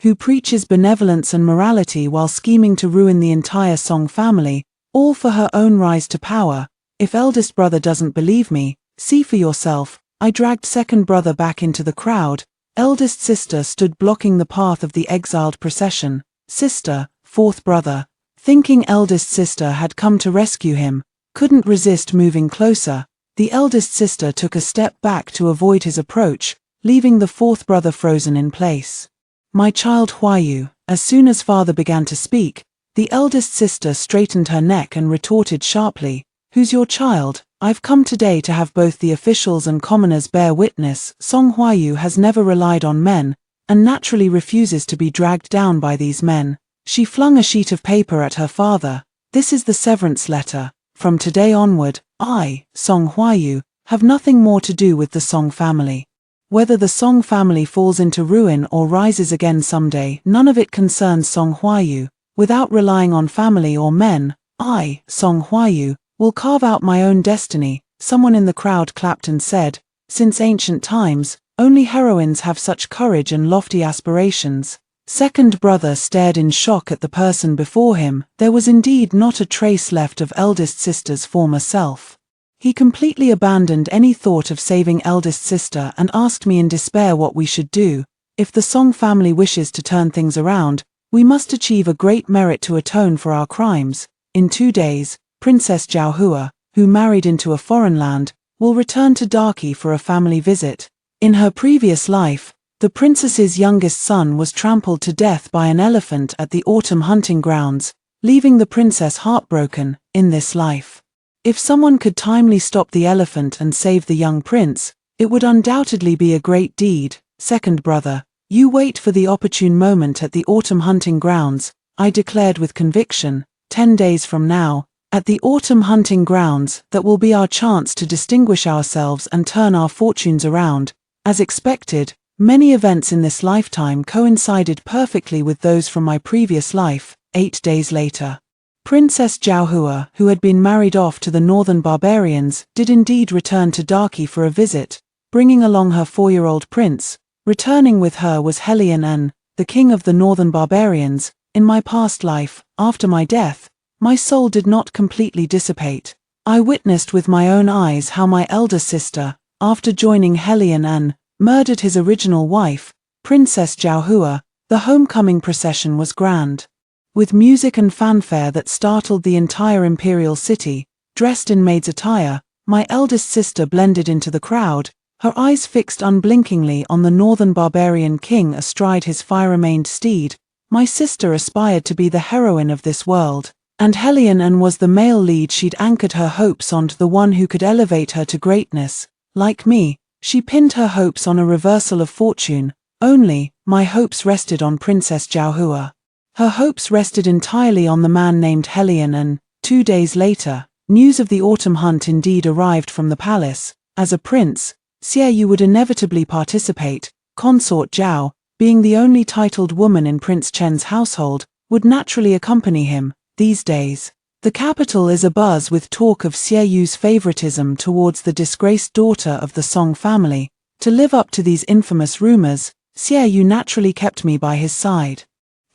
who preaches benevolence and morality while scheming to ruin the entire Song family, all for her own rise to power. If eldest brother doesn't believe me, see for yourself. I dragged second brother back into the crowd. Eldest sister stood blocking the path of the exiled procession. Sister, fourth brother, thinking eldest sister had come to rescue him, couldn't resist moving closer. The eldest sister took a step back to avoid his approach, leaving the fourth brother frozen in place. My child Huayu. As soon as father began to speak, the eldest sister straightened her neck and retorted sharply, "Who's your child? I've come today to have both the officials and commoners bear witness. Song Huayu has never relied on men, and naturally refuses to be dragged down by these men." She flung a sheet of paper at her father. "This is the severance letter. From today onward, I, Song Huayu, have nothing more to do with the Song family. Whether the Song family falls into ruin or rises again someday, none of it concerns Song Huayu. Without relying on family or men, I, Song Huayu, will carve out my own destiny." Someone in the crowd clapped and said, "Since ancient times, only heroines have such courage and lofty aspirations." Second brother stared in shock at the person before him. There was indeed not a trace left of eldest sister's former self. He completely abandoned any thought of saving eldest sister and asked me in despair what we should do. If the Song family wishes to turn things around, we must achieve a great merit to atone for our crimes. In 2 days, Princess Jiaohua, who married into a foreign land, will return to Darky for a family visit. In her previous life, the princess's youngest son was trampled to death by an elephant at the autumn hunting grounds, leaving the princess heartbroken. In this life, if someone could timely stop the elephant and save the young prince, it would undoubtedly be a great deed. Second brother, you wait for the opportune moment at the autumn hunting grounds, I declared with conviction. 10 days from now, at the autumn hunting grounds, that will be our chance to distinguish ourselves and turn our fortunes around. As expected, many events in this lifetime coincided perfectly with those from my previous life. 8 days later, Princess Jiaohua, who had been married off to the northern barbarians, did indeed return to Darky for a visit, bringing along her 4-year-old prince. Returning with her was Helian An, the king of the northern barbarians, in my past life, after my death, my soul did not completely dissipate. I witnessed with my own eyes how my elder sister, after joining Helion and murdered his original wife, Princess Jiaohua. The homecoming procession was grand. With music and fanfare that startled the entire imperial city, dressed in maid's attire, my eldest sister blended into the crowd, her eyes fixed unblinkingly on the northern barbarian king astride his fire-maned steed. My sister aspired to be the heroine of this world, and Helion was the male lead she'd anchored her hopes on, the one who could elevate her to greatness. Like me, she pinned her hopes on a reversal of fortune. Only, my hopes rested on Princess Jiaohua. Her hopes rested entirely on the man named Helion, and 2 days later, news of the autumn hunt indeed arrived from the palace. As a prince, Xiaoyu would inevitably participate. Consort Zhao, being the only titled woman in Prince Chen's household, would naturally accompany him. These days, the capital is abuzz with talk of Xiaoyu's favoritism towards the disgraced daughter of the Song family. To live up to these infamous rumors, Xiaoyu naturally kept me by his side.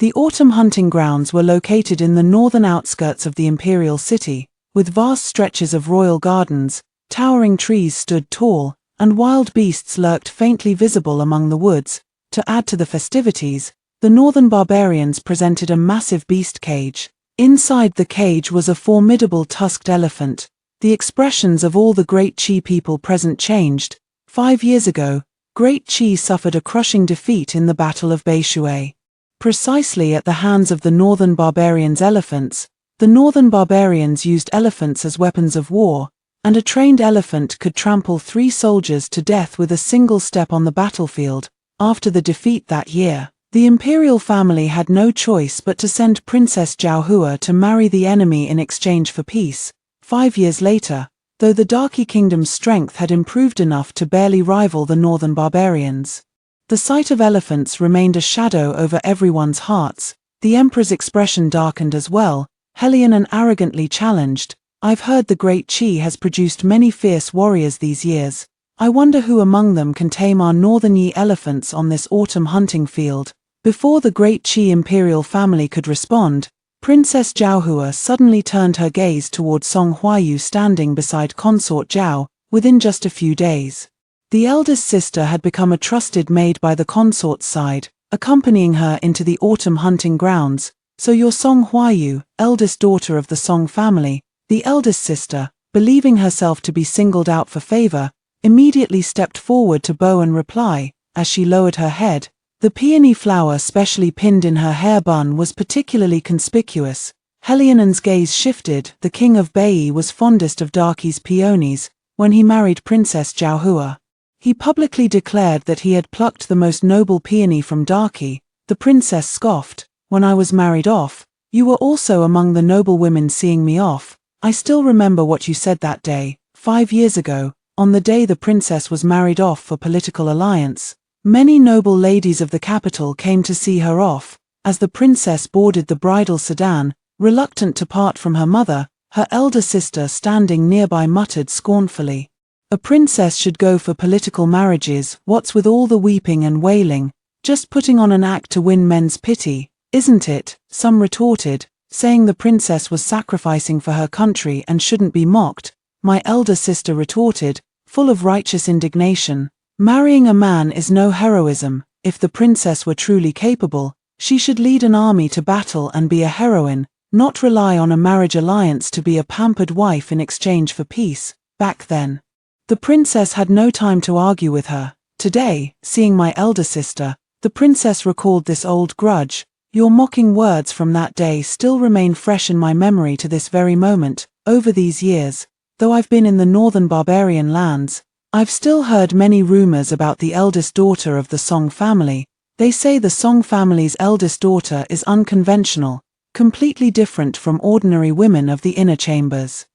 The autumn hunting grounds were located in the northern outskirts of the imperial city, with vast stretches of royal gardens. Towering trees stood tall, and wild beasts lurked faintly visible among the woods. To add to the festivities, the northern barbarians presented a massive beast cage. Inside the cage was a formidable tusked elephant. The expressions of all the Great Qi people present changed. 5 years ago, Great Qi suffered a crushing defeat in the Battle of Beishui. Precisely at the hands of the northern barbarians' elephants. The northern barbarians used elephants as weapons of war, and a trained elephant could trample 3 soldiers to death with a single step on the battlefield. After the defeat that year, the imperial family had no choice but to send Princess Jiaohua to marry the enemy in exchange for peace. 5 years later, though the Darky Kingdom's strength had improved enough to barely rival the northern barbarians, the sight of elephants remained a shadow over everyone's hearts. The emperor's expression darkened as well. Helion arrogantly challenged, "I've heard the Great Qi has produced many fierce warriors these years. I wonder who among them can tame our northern Yi elephants on this autumn hunting field." Before the Great Qi imperial family could respond, Princess Jiaohua suddenly turned her gaze toward Song Huayu standing beside Consort Zhao. Within just a few days, the eldest sister had become a trusted maid by the consort's side, accompanying her into the autumn hunting grounds. "So you're Song Huayu, eldest daughter of the Song family." The eldest sister, believing herself to be singled out for favor, immediately stepped forward to bow and reply. As she lowered her head, the peony flower specially pinned in her hair bun was particularly conspicuous. Helion's gaze shifted. The king of Bai was fondest of Darky's peonies. When he married Princess Jiaohua, he publicly declared that he had plucked the most noble peony from Darky. The princess scoffed, "When I was married off, you were also among the noble women seeing me off. I still remember what you said that day, 5 years ago, on the day the princess was married off for political alliance. Many noble ladies of the capital came to see her off." As the princess boarded the bridal sedan, reluctant to part from her mother, her elder sister standing nearby muttered scornfully, "A princess should go for political marriages. What's with all the weeping and wailing? Just putting on an act to win men's pity, isn't it?" Some retorted, saying the princess was sacrificing for her country and shouldn't be mocked. My elder sister retorted, full of righteous indignation, "Marrying a man is no heroism. If the princess were truly capable, she should lead an army to battle and be a heroine, not rely on a marriage alliance to be a pampered wife in exchange for peace." Back then, the princess had no time to argue with her. Today, seeing my elder sister, the princess recalled this old grudge. "Your mocking words from that day still remain fresh in my memory to this very moment. Over these years, though I've been in the northern barbarian lands, I've still heard many rumors about the eldest daughter of the Song family. They say the Song family's eldest daughter is unconventional, completely different from ordinary women of the inner chambers.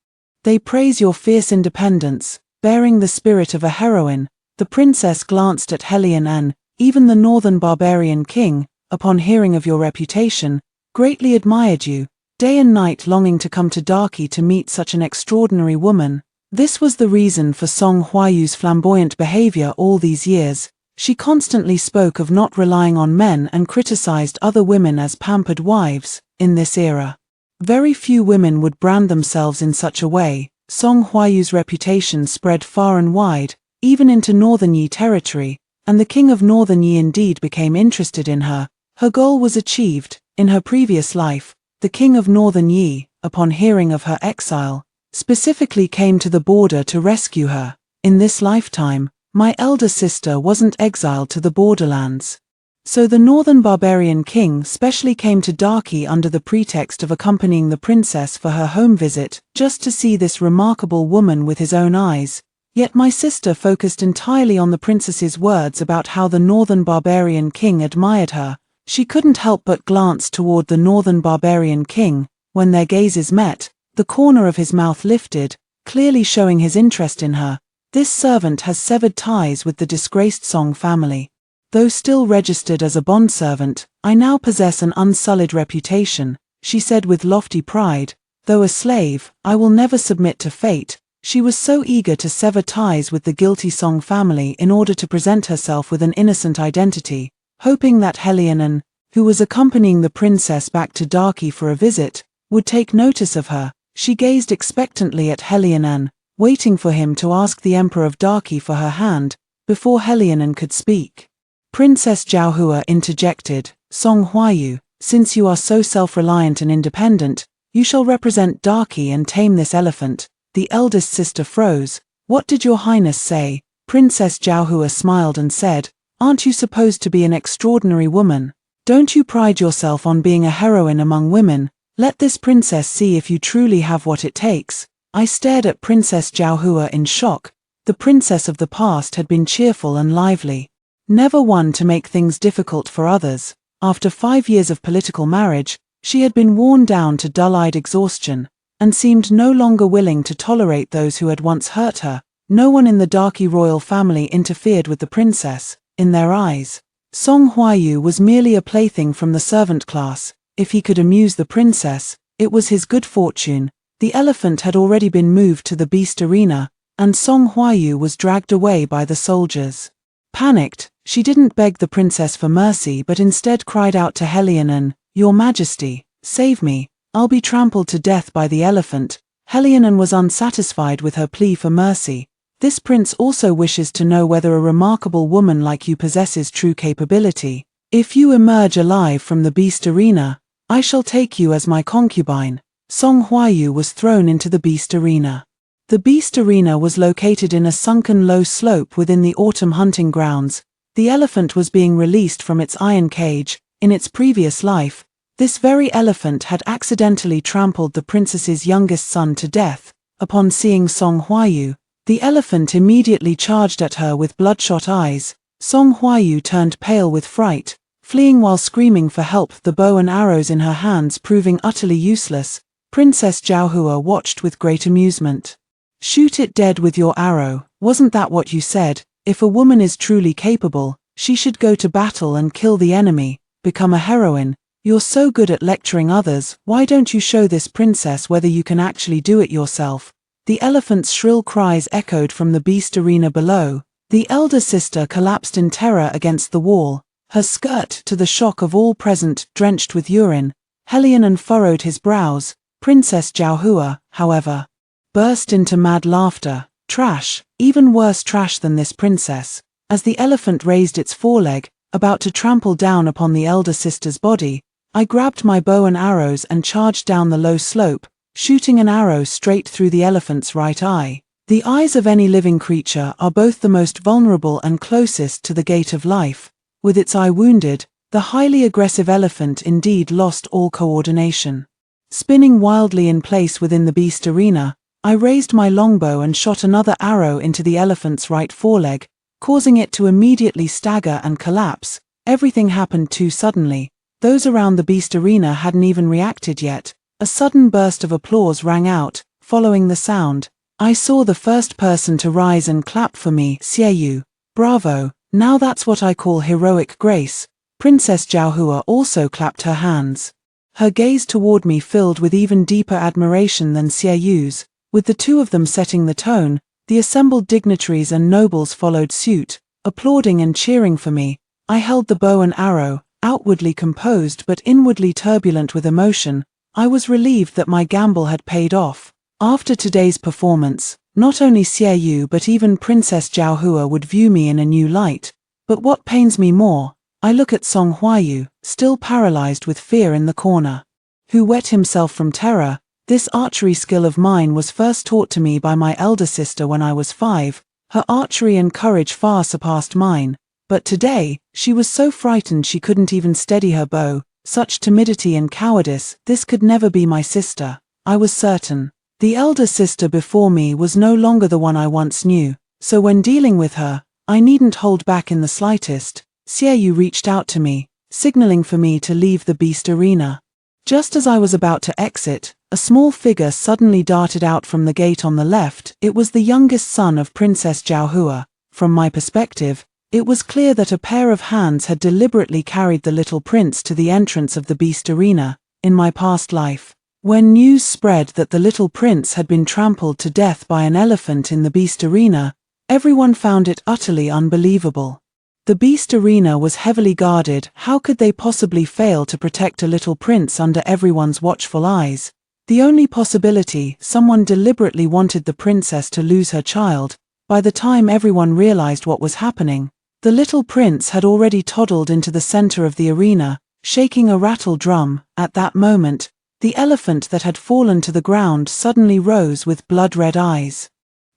They praise your fierce independence, bearing the spirit of a heroine." The princess glanced at Helion and, even the northern barbarian king, upon hearing of your reputation, greatly admired you, day and night longing to come to Darky to meet such an extraordinary woman. This was the reason for Song Huayu's flamboyant behavior all these years. She constantly spoke of not relying on men and criticized other women as pampered wives. In this era, very few women would brand themselves in such a way. Song Huayu's reputation spread far and wide, even into Northern Yi territory, and the king of Northern Yi indeed became interested in her. Her goal was achieved. In her previous life, the king of Northern Yi, upon hearing of her exile, specifically came to the border to rescue her. In this lifetime, my elder sister wasn't exiled to the borderlands. So the northern barbarian king specially came to Darky under the pretext of accompanying the princess for her home visit, just to see this remarkable woman with his own eyes. Yet my sister focused entirely on the princess's words about how the northern barbarian king admired her. She couldn't help but glance toward the northern barbarian king. When their gazes met, the corner of his mouth lifted, clearly showing his interest in her. This servant has severed ties with the disgraced Song family. Though still registered as a bondservant, I now possess an unsullied reputation, she said with lofty pride. Though a slave, I will never submit to fate. She was so eager to sever ties with the guilty Song family in order to present herself with an innocent identity, hoping that Helianan, who was accompanying the princess back to Darky for a visit, would take notice of her. She gazed expectantly at Helianan, waiting for him to ask the Emperor of Darky for her hand, before Helianan could speak. Princess Zhaohua interjected, Song Huayu, since you are so self-reliant and independent, you shall represent Darky and tame this elephant. The eldest sister froze. What did your highness say? Princess Zhaohua smiled and said, aren't you supposed to be an extraordinary woman? Don't you pride yourself on being a heroine among women? Let this princess see if you truly have what it takes. I stared at Princess Zhaohua in shock. The princess of the past had been cheerful and lively, never one to make things difficult for others. After 5 years of political marriage, she had been worn down to dull-eyed exhaustion, and seemed no longer willing to tolerate those who had once hurt her. No one in the Darky royal family interfered with the princess. In their eyes, Song Huayu was merely a plaything from the servant class. If he could amuse the princess, it was his good fortune. The elephant had already been moved to the beast arena, and Song Huayu was dragged away by the soldiers. Panicked, she didn't beg the princess for mercy but instead cried out to Helianan, Your Majesty, save me, I'll be trampled to death by the elephant. Helianan was unsatisfied with her plea for mercy. This prince also wishes to know whether a remarkable woman like you possesses true capability. If you emerge alive from the beast arena, I shall take you as my concubine. Song Huayu was thrown into the beast arena. The beast arena was located in a sunken low slope within the autumn hunting grounds. The elephant was being released from its iron cage. In its previous life, this very elephant had accidentally trampled the princess's youngest son to death. Upon seeing Song Huayu, the elephant immediately charged at her with bloodshot eyes. Song Huayu turned pale with fright, fleeing while screaming for help, the bow and arrows in her hands proving utterly useless. Princess Zhaohua watched with great amusement. Shoot it dead with your arrow, wasn't that what you said? If a woman is truly capable, she should go to battle and kill the enemy, become a heroine. You're so good at lecturing others, why don't you show this princess whether you can actually do it yourself? The elephant's shrill cries echoed from the beast arena below. The elder sister collapsed in terror against the wall, her skirt, to the shock of all present, drenched with urine. Helianan furrowed his brows. Princess Zhaohua, however, burst into mad laughter. Trash, even worse trash than this princess. As the elephant raised its foreleg, about to trample down upon the elder sister's body, I grabbed my bow and arrows and charged down the low slope, shooting an arrow straight through the elephant's right eye. The eyes of any living creature are both the most vulnerable and closest to the gate of life. With its eye wounded, the highly aggressive elephant indeed lost all coordination. Spinning wildly in place within the beast arena, I raised my longbow and shot another arrow into the elephant's right foreleg, causing it to immediately stagger and collapse. Everything happened too suddenly. Those around the beast arena hadn't even reacted yet. A sudden burst of applause rang out. Following the sound, I saw the first person to rise and clap for me. Xiaoyu, bravo, now that's what I call heroic grace. Princess Zhaohua also clapped her hands. Her gaze toward me filled with even deeper admiration than Xiaoyu's. With the two of them setting the tone, the assembled dignitaries and nobles followed suit. applauding and cheering for me. I held the bow and arrow, outwardly composed but inwardly turbulent with emotion. I was relieved that my gamble had paid off. After today's performance, not only Xie Yu but even Princess Jiaohua would view me in a new light. But what pains me more, I look at Song Huaiyu, still paralyzed with fear in the corner. Who wet himself from terror. This archery skill of mine was first taught to me by my elder sister when I was 5. Her archery and courage far surpassed mine. But today, she was so frightened she couldn't even steady her bow. Such timidity and cowardice, this could never be my sister. I was certain. The elder sister before me was no longer the one I once knew, so when dealing with her, I needn't hold back in the slightest. Xie Yu reached out to me, signaling for me to leave the beast arena. Just as I was about to exit, a small figure suddenly darted out from the gate on the left. It was the youngest son of Princess Jiaohua. From my perspective, it was clear that a pair of hands had deliberately carried the little prince to the entrance of the beast arena. In my past life, when news spread that the little prince had been trampled to death by an elephant in the beast arena, everyone found it utterly unbelievable. The beast arena was heavily guarded. How could they possibly fail to protect a little prince under everyone's watchful eyes? The only possibility, someone deliberately wanted the princess to lose her child. By the time everyone realized what was happening, the little prince had already toddled into the center of the arena, shaking a rattle drum. At that moment, the elephant that had fallen to the ground suddenly rose with blood-red eyes.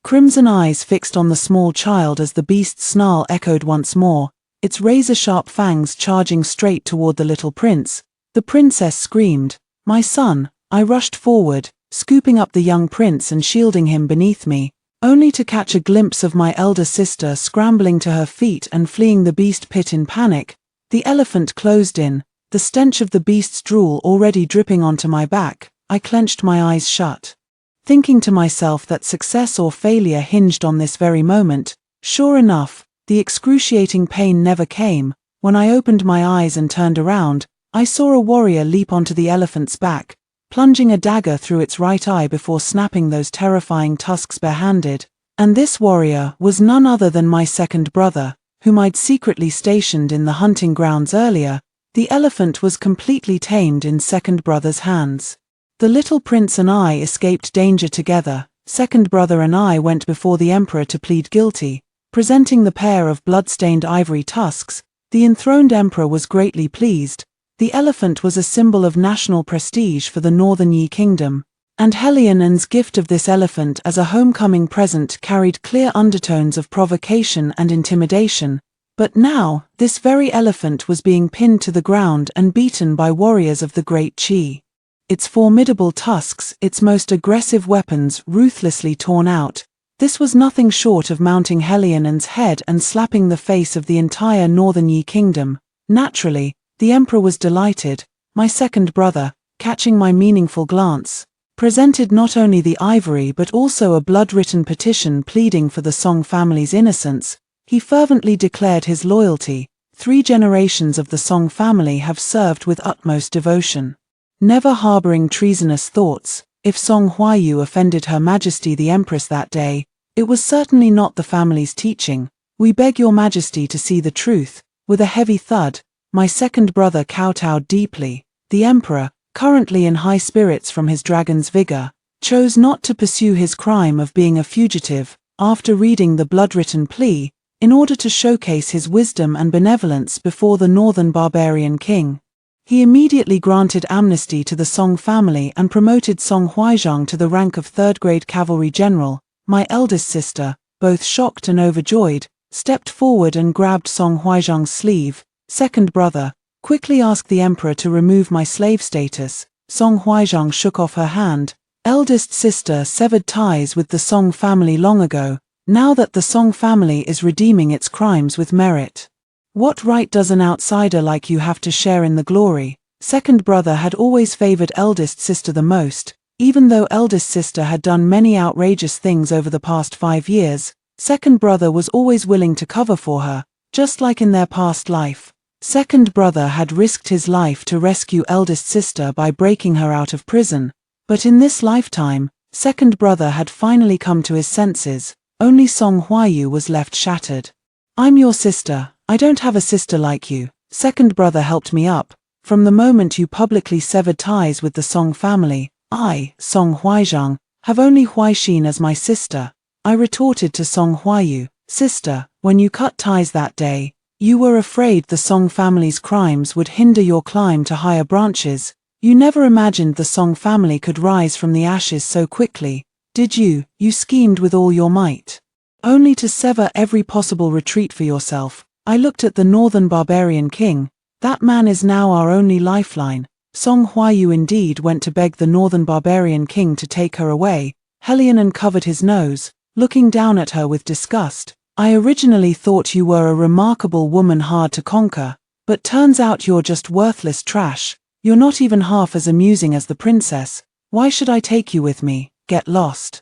Crimson eyes fixed on the small child as the beast's snarl echoed once more, its razor-sharp fangs charging straight toward the little prince. The princess screamed, "My son!" I rushed forward, scooping up the young prince and shielding him beneath me, only to catch a glimpse of my elder sister scrambling to her feet and fleeing the beast pit in panic. The elephant closed in, the stench of the beast's drool already dripping onto my back. I clenched my eyes shut, thinking to myself that success or failure hinged on this very moment. Sure enough, the excruciating pain never came. When I opened my eyes and turned around, I saw a warrior leap onto the elephant's back, plunging a dagger through its right eye before snapping those terrifying tusks barehanded. And this warrior was none other than my second brother, whom I'd secretly stationed in the hunting grounds earlier. The elephant was completely tamed in second brother's hands. The little prince and I escaped danger together. Second brother and I went before the emperor to plead guilty, presenting the pair of blood-stained ivory tusks. The enthroned emperor was greatly pleased. The elephant was a symbol of national prestige for the Northern Yi Kingdom, and Helianen's gift of this elephant as a homecoming present carried clear undertones of provocation and intimidation. But now, this very elephant was being pinned to the ground and beaten by warriors of the Great Qi. Its formidable tusks, its most aggressive weapons, ruthlessly torn out. This was nothing short of mounting Helianen's head and slapping the face of the entire Northern Yi Kingdom. Naturally, the emperor was delighted. My second brother, catching my meaningful glance, presented not only the ivory but also a blood-written petition pleading for the Song family's innocence. He fervently declared his loyalty. 3 generations of the Song family have served with utmost devotion, never harboring treasonous thoughts. If Song Huaiyu offended Her Majesty the Empress that day, it was certainly not the family's teaching. "We beg your Majesty to see the truth." With a heavy thud, my second brother kowtowed deeply. The emperor, currently in high spirits from his dragon's vigor, chose not to pursue his crime of being a fugitive. After reading the blood-written plea, in order to showcase his wisdom and benevolence before the northern barbarian king, he immediately granted amnesty to the Song family and promoted Song Huaizhang to the rank of 3rd-grade cavalry general. My eldest sister, both shocked and overjoyed, stepped forward and grabbed Song Huaizhang's sleeve. "Second brother, quickly ask the emperor to remove my slave status." Song Huaizhang shook off her hand. Eldest sister severed ties with the Song family long ago, now that the Song family is redeeming its crimes with merit. "What right does an outsider like you have to share in the glory?" Second brother had always favored eldest sister the most. Even though eldest sister had done many outrageous things over the past 5 years, second brother was always willing to cover for her, just like in their past life. Second brother had risked his life to rescue eldest sister by breaking her out of prison. But in this lifetime, second brother had finally come to his senses. Only Song Huaiyu was left shattered. I'm your sister. I don't have a sister like you. Second brother helped me up. From the moment you publicly severed ties with the Song family, I, Song Huaizhang, have only Huaixin as my sister. I retorted to Song Huayu, sister, when you cut ties that day, you were afraid the Song family's crimes would hinder your climb to higher branches. You never imagined the Song family could rise from the ashes so quickly, did you? You schemed with all your might. Only to sever every possible retreat for yourself. I looked at the northern barbarian king. That man is now our only lifeline. Song Huayu indeed went to beg the northern barbarian king to take her away. Helion uncovered his nose, looking down at her with disgust. I originally thought you were a remarkable woman hard to conquer, but turns out you're just worthless trash. You're not even half as amusing as the princess. Why should I take you with me? Get lost.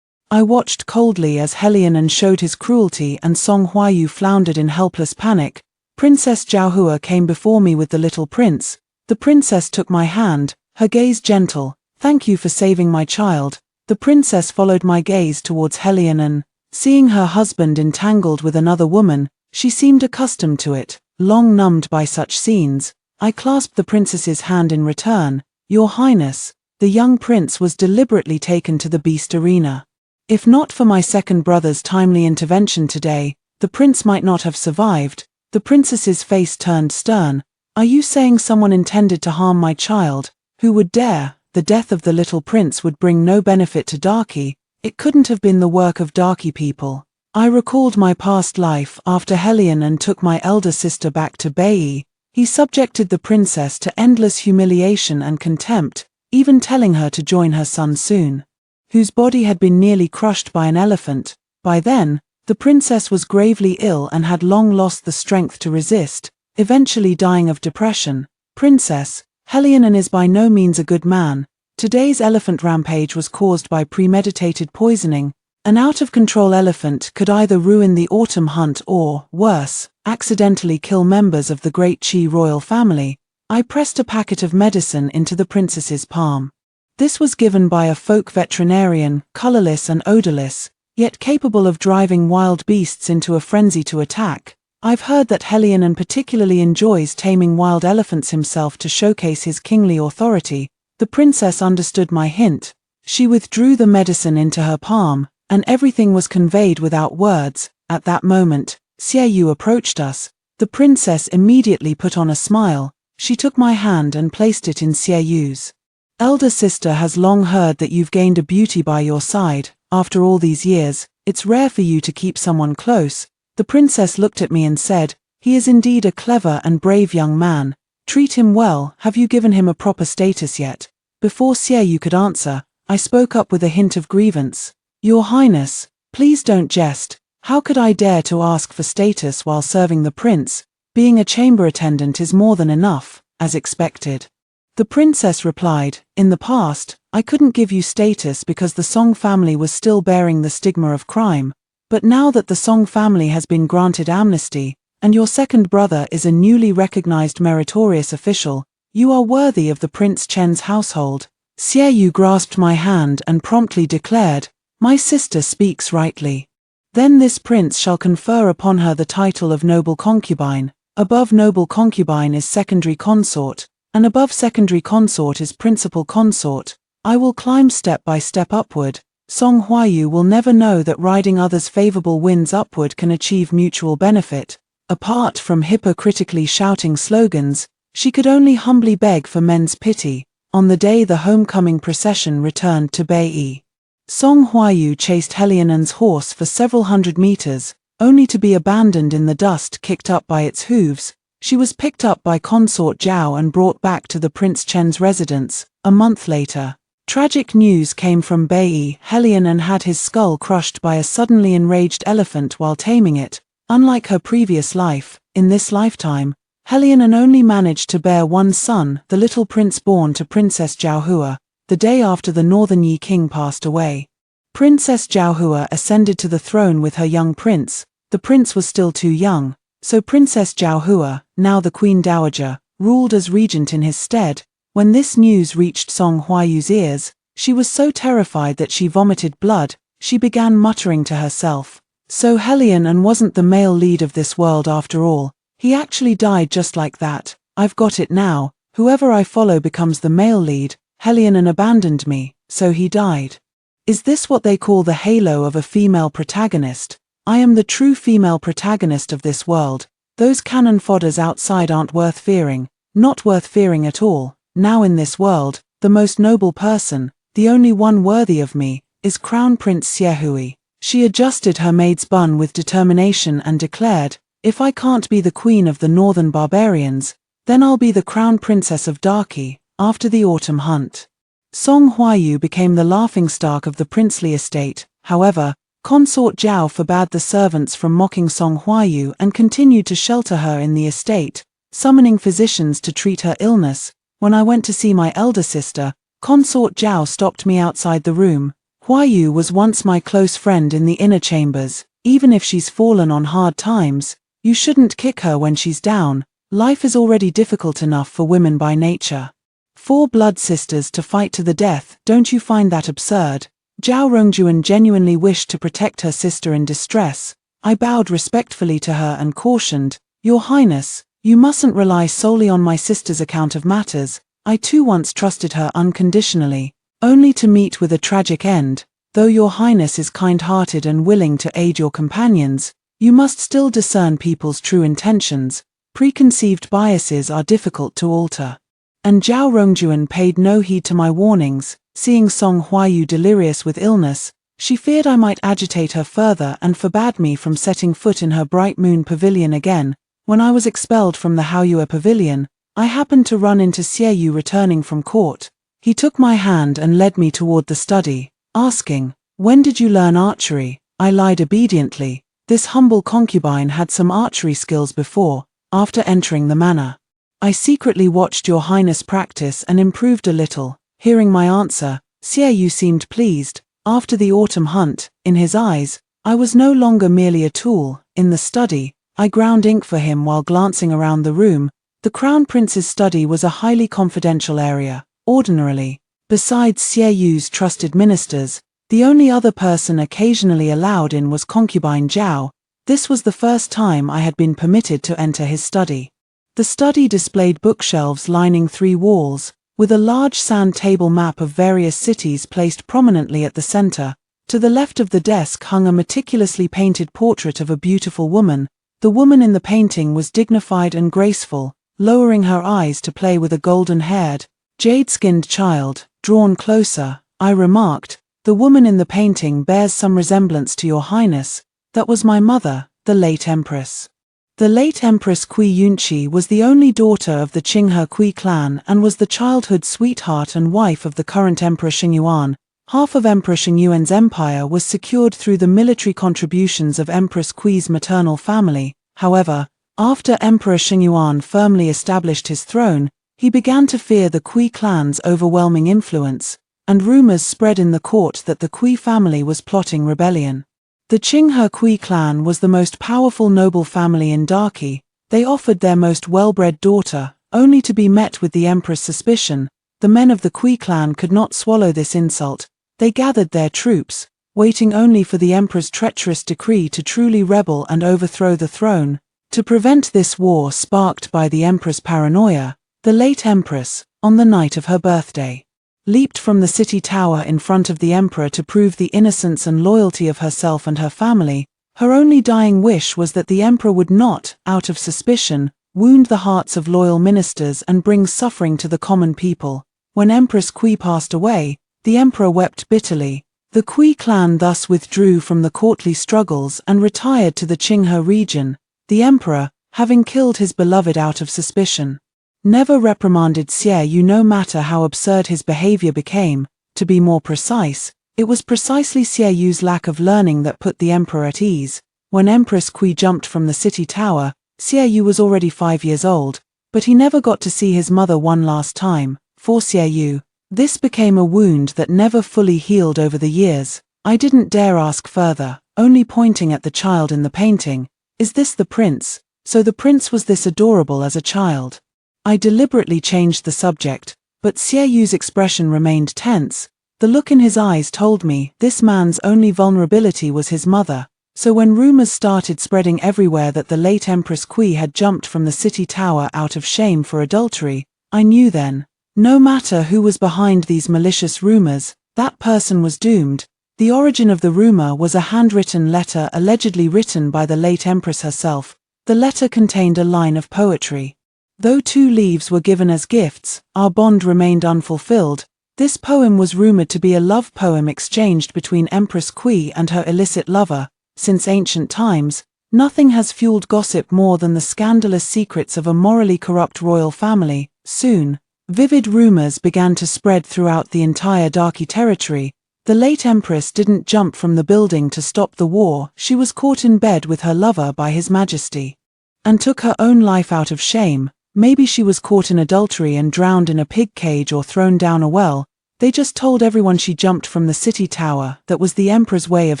I watched coldly as Helion showed his cruelty and Song Huayu floundered in helpless panic. Princess Zhaohua came before me with the little prince. The princess took my hand, her gaze gentle. Thank you for saving my child. The princess followed my gaze towards Helion and, seeing her husband entangled with another woman, she seemed accustomed to it, long numbed by such scenes. I clasped the princess's hand in return. Your Highness, the young prince was deliberately taken to the beast arena. If not for my second brother's timely intervention today, the prince might not have survived. The princess's face turned stern. Are you saying someone intended to harm my child? Who would dare? The death of the little prince would bring no benefit to Darky. It couldn't have been the work of Darky people. I recalled my past life after Helion and took my elder sister back to Bai. He subjected the princess to endless humiliation and contempt, even telling her to join her son soon, whose body had been nearly crushed by an elephant. By then, the princess was gravely ill and had long lost the strength to resist, eventually dying of depression. Princess, Helion is by no means a good man. Today's elephant rampage was caused by premeditated poisoning. An out-of-control elephant could either ruin the autumn hunt or, worse, accidentally kill members of the great Qi royal family. I pressed a packet of medicine into the princess's palm. This was given by a folk veterinarian, colorless and odorless, yet capable of driving wild beasts into a frenzy to attack. I've heard that Helion particularly enjoys taming wild elephants himself to showcase his kingly authority. The princess understood my hint. She withdrew the medicine into her palm, and everything was conveyed without words. At that moment, Xiaoyu approached us. The princess immediately put on a smile. She took my hand and placed it in Xiaoyu's. Elder sister has long heard that you've gained a beauty by your side. After all these years, it's rare for you to keep someone close. The princess looked at me and said, he is indeed a clever and brave young man. Treat him well. Have you given him a proper status yet? Before Xiaoyu could answer, I spoke up with a hint of grievance. Your Highness, please don't jest. How could I dare to ask for status while serving the prince? Being a chamber attendant is more than enough, as expected. The princess replied, in the past, I couldn't give you status because the Song family was still bearing the stigma of crime. But now that the Song family has been granted amnesty, and your second brother is a newly recognized meritorious official, you are worthy of the Prince Chen's household. Xiaoyu grasped my hand and promptly declared, my sister speaks rightly. Then this prince shall confer upon her the title of noble concubine. Above noble concubine is secondary consort, and above secondary consort is principal consort. I will climb step by step upward. Song Huayu will never know that riding others' favorable winds upward can achieve mutual benefit. Apart from hypocritically shouting slogans, she could only humbly beg for men's pity. On the day the homecoming procession returned to Bai, Song Huayu chased Helion's horse for several hundred meters, only to be abandoned in the dust kicked up by its hooves. She was picked up by consort Zhao and brought back to the Prince Chen's residence. A month later, tragic news came from Bai. Helion had his skull crushed by a suddenly enraged elephant while taming it. Unlike her previous life, in this lifetime, Helion only managed to bear one son, the little prince born to Princess Zhaohua, the day after the Northern Yi king passed away. Princess Zhaohua ascended to the throne with her young prince. The prince was still too young, so Princess Zhaohua, now the Queen Dowager, ruled as regent in his stead. When this news reached Song Huayu's ears, she was so terrified that she vomited blood. She began muttering to herself, So Helion wasn't the male lead of this world after all. He actually died just like that. I've got it now. Whoever I follow becomes the male lead. Helion abandoned me, so he died. Is this what they call the halo of a female protagonist? I am the true female protagonist of this world. Those cannon fodders outside aren't worth fearing. Not worth fearing at all. Now in this world, the most noble person, the only one worthy of me, is Crown Prince Xiehui. She adjusted her maid's bun with determination and declared, if I can't be the queen of the northern barbarians, then I'll be the crown princess of Darky, after the autumn hunt. Song Huayu became the laughingstock of the princely estate. However, Consort Zhao forbade the servants from mocking Song Huayu and continued to shelter her in the estate, summoning physicians to treat her illness. When I went to see my elder sister, Consort Zhao stopped me outside the room. Huayu was once my close friend in the inner chambers. Even if she's fallen on hard times, you shouldn't kick her when she's down. Life is already difficult enough for women by nature. 4 blood sisters to fight to the death, don't you find that absurd? Zhao Rongjuan genuinely wished to protect her sister in distress. I bowed respectfully to her and cautioned, Your Highness, you mustn't rely solely on my sister's account of matters. I too once trusted her unconditionally, only to meet with a tragic end. Though Your Highness is kind-hearted and willing to aid your companions, you must still discern people's true intentions. Preconceived biases are difficult to alter. And Zhao Rongjuan paid no heed to my warnings. Seeing Song Huayu delirious with illness, she feared I might agitate her further and forbade me from setting foot in her Bright Moon Pavilion again. When I was expelled from the Haoyue Pavilion, I happened to run into Xieyu returning from court. He took my hand and led me toward the study, asking, When did you learn archery? I lied obediently. This humble concubine had some archery skills before. After entering the manor, I secretly watched Your Highness practice and improved a little. Hearing my answer, Xieyu seemed pleased. After the autumn hunt, in his eyes, I was no longer merely a tool. In the study, I ground ink for him while glancing around the room. The Crown Prince's study was a highly confidential area. Ordinarily, besides Xieyu's trusted ministers, the only other person occasionally allowed in was concubine Zhao. This was the first time I had been permitted to enter his study. The study displayed bookshelves lining 3 walls, with a large sand table map of various cities placed prominently at the center. To the left of the desk hung a meticulously painted portrait of a beautiful woman. The woman in the painting was dignified and graceful, lowering her eyes to play with a golden-haired, jade-skinned child. Drawn closer, I remarked, the woman in the painting bears some resemblance to Your Highness. That was my mother, the late Empress. The late Empress Kui Yunqi was the only daughter of the Qinghe Kui clan and was the childhood sweetheart and wife of the current Emperor Xingyuan. Half of Emperor Xingyuan's empire was secured through the military contributions of Empress Kui's maternal family. However, after Emperor Xingyuan firmly established his throne, he began to fear the Kui clan's overwhelming influence, and rumors spread in the court that the Kui family was plotting rebellion. The Qinghe Kui clan was the most powerful noble family in Darky. They offered their most well-bred daughter, only to be met with the emperor's suspicion. The men of the Kui clan could not swallow this insult. They gathered their troops, waiting only for the emperor's treacherous decree to truly rebel and overthrow the throne. To prevent this war sparked by the empress' paranoia, the late empress, on the night of her birthday, leaped from the city tower in front of the emperor to prove the innocence and loyalty of herself and her family. Her only dying wish was that the emperor would not, out of suspicion, wound the hearts of loyal ministers and bring suffering to the common people. When Empress Kui passed away, the emperor wept bitterly. The Kui clan thus withdrew from the courtly struggles and retired to the Qinghe region. The emperor, having killed his beloved out of suspicion, never reprimanded Xieyu no matter how absurd his behavior became. To be more precise, it was precisely Xieyu's lack of learning that put the emperor at ease. When Empress Kui jumped from the city tower, Xieyu was already 5 years old, but he never got to see his mother one last time. For Xieyu, this became a wound that never fully healed over the years. I didn't dare ask further, only pointing at the child in the painting. Is this the prince? So the prince was this adorable as a child. I deliberately changed the subject, but Xieyu's expression remained tense. The look in his eyes told me this man's only vulnerability was his mother. So when rumors started spreading everywhere that the late Empress Kui had jumped from the city tower out of shame for adultery, I knew then, no matter who was behind these malicious rumors, that person was doomed. The origin of the rumor was a handwritten letter allegedly written by the late Empress herself. The letter contained a line of poetry. Though 2 leaves were given as gifts, our bond remained unfulfilled. This poem was rumored to be a love poem exchanged between Empress Kui and her illicit lover. Since ancient times, nothing has fueled gossip more than the scandalous secrets of a morally corrupt royal family. Soon, vivid rumors began to spread throughout the entire Darky territory. The late Empress didn't jump from the building to stop the war, she was caught in bed with her lover by His Majesty, and took her own life out of shame. Maybe she was caught in adultery and drowned in a pig cage or thrown down a well. They just told everyone she jumped from the city tower. That was the Emperor's way of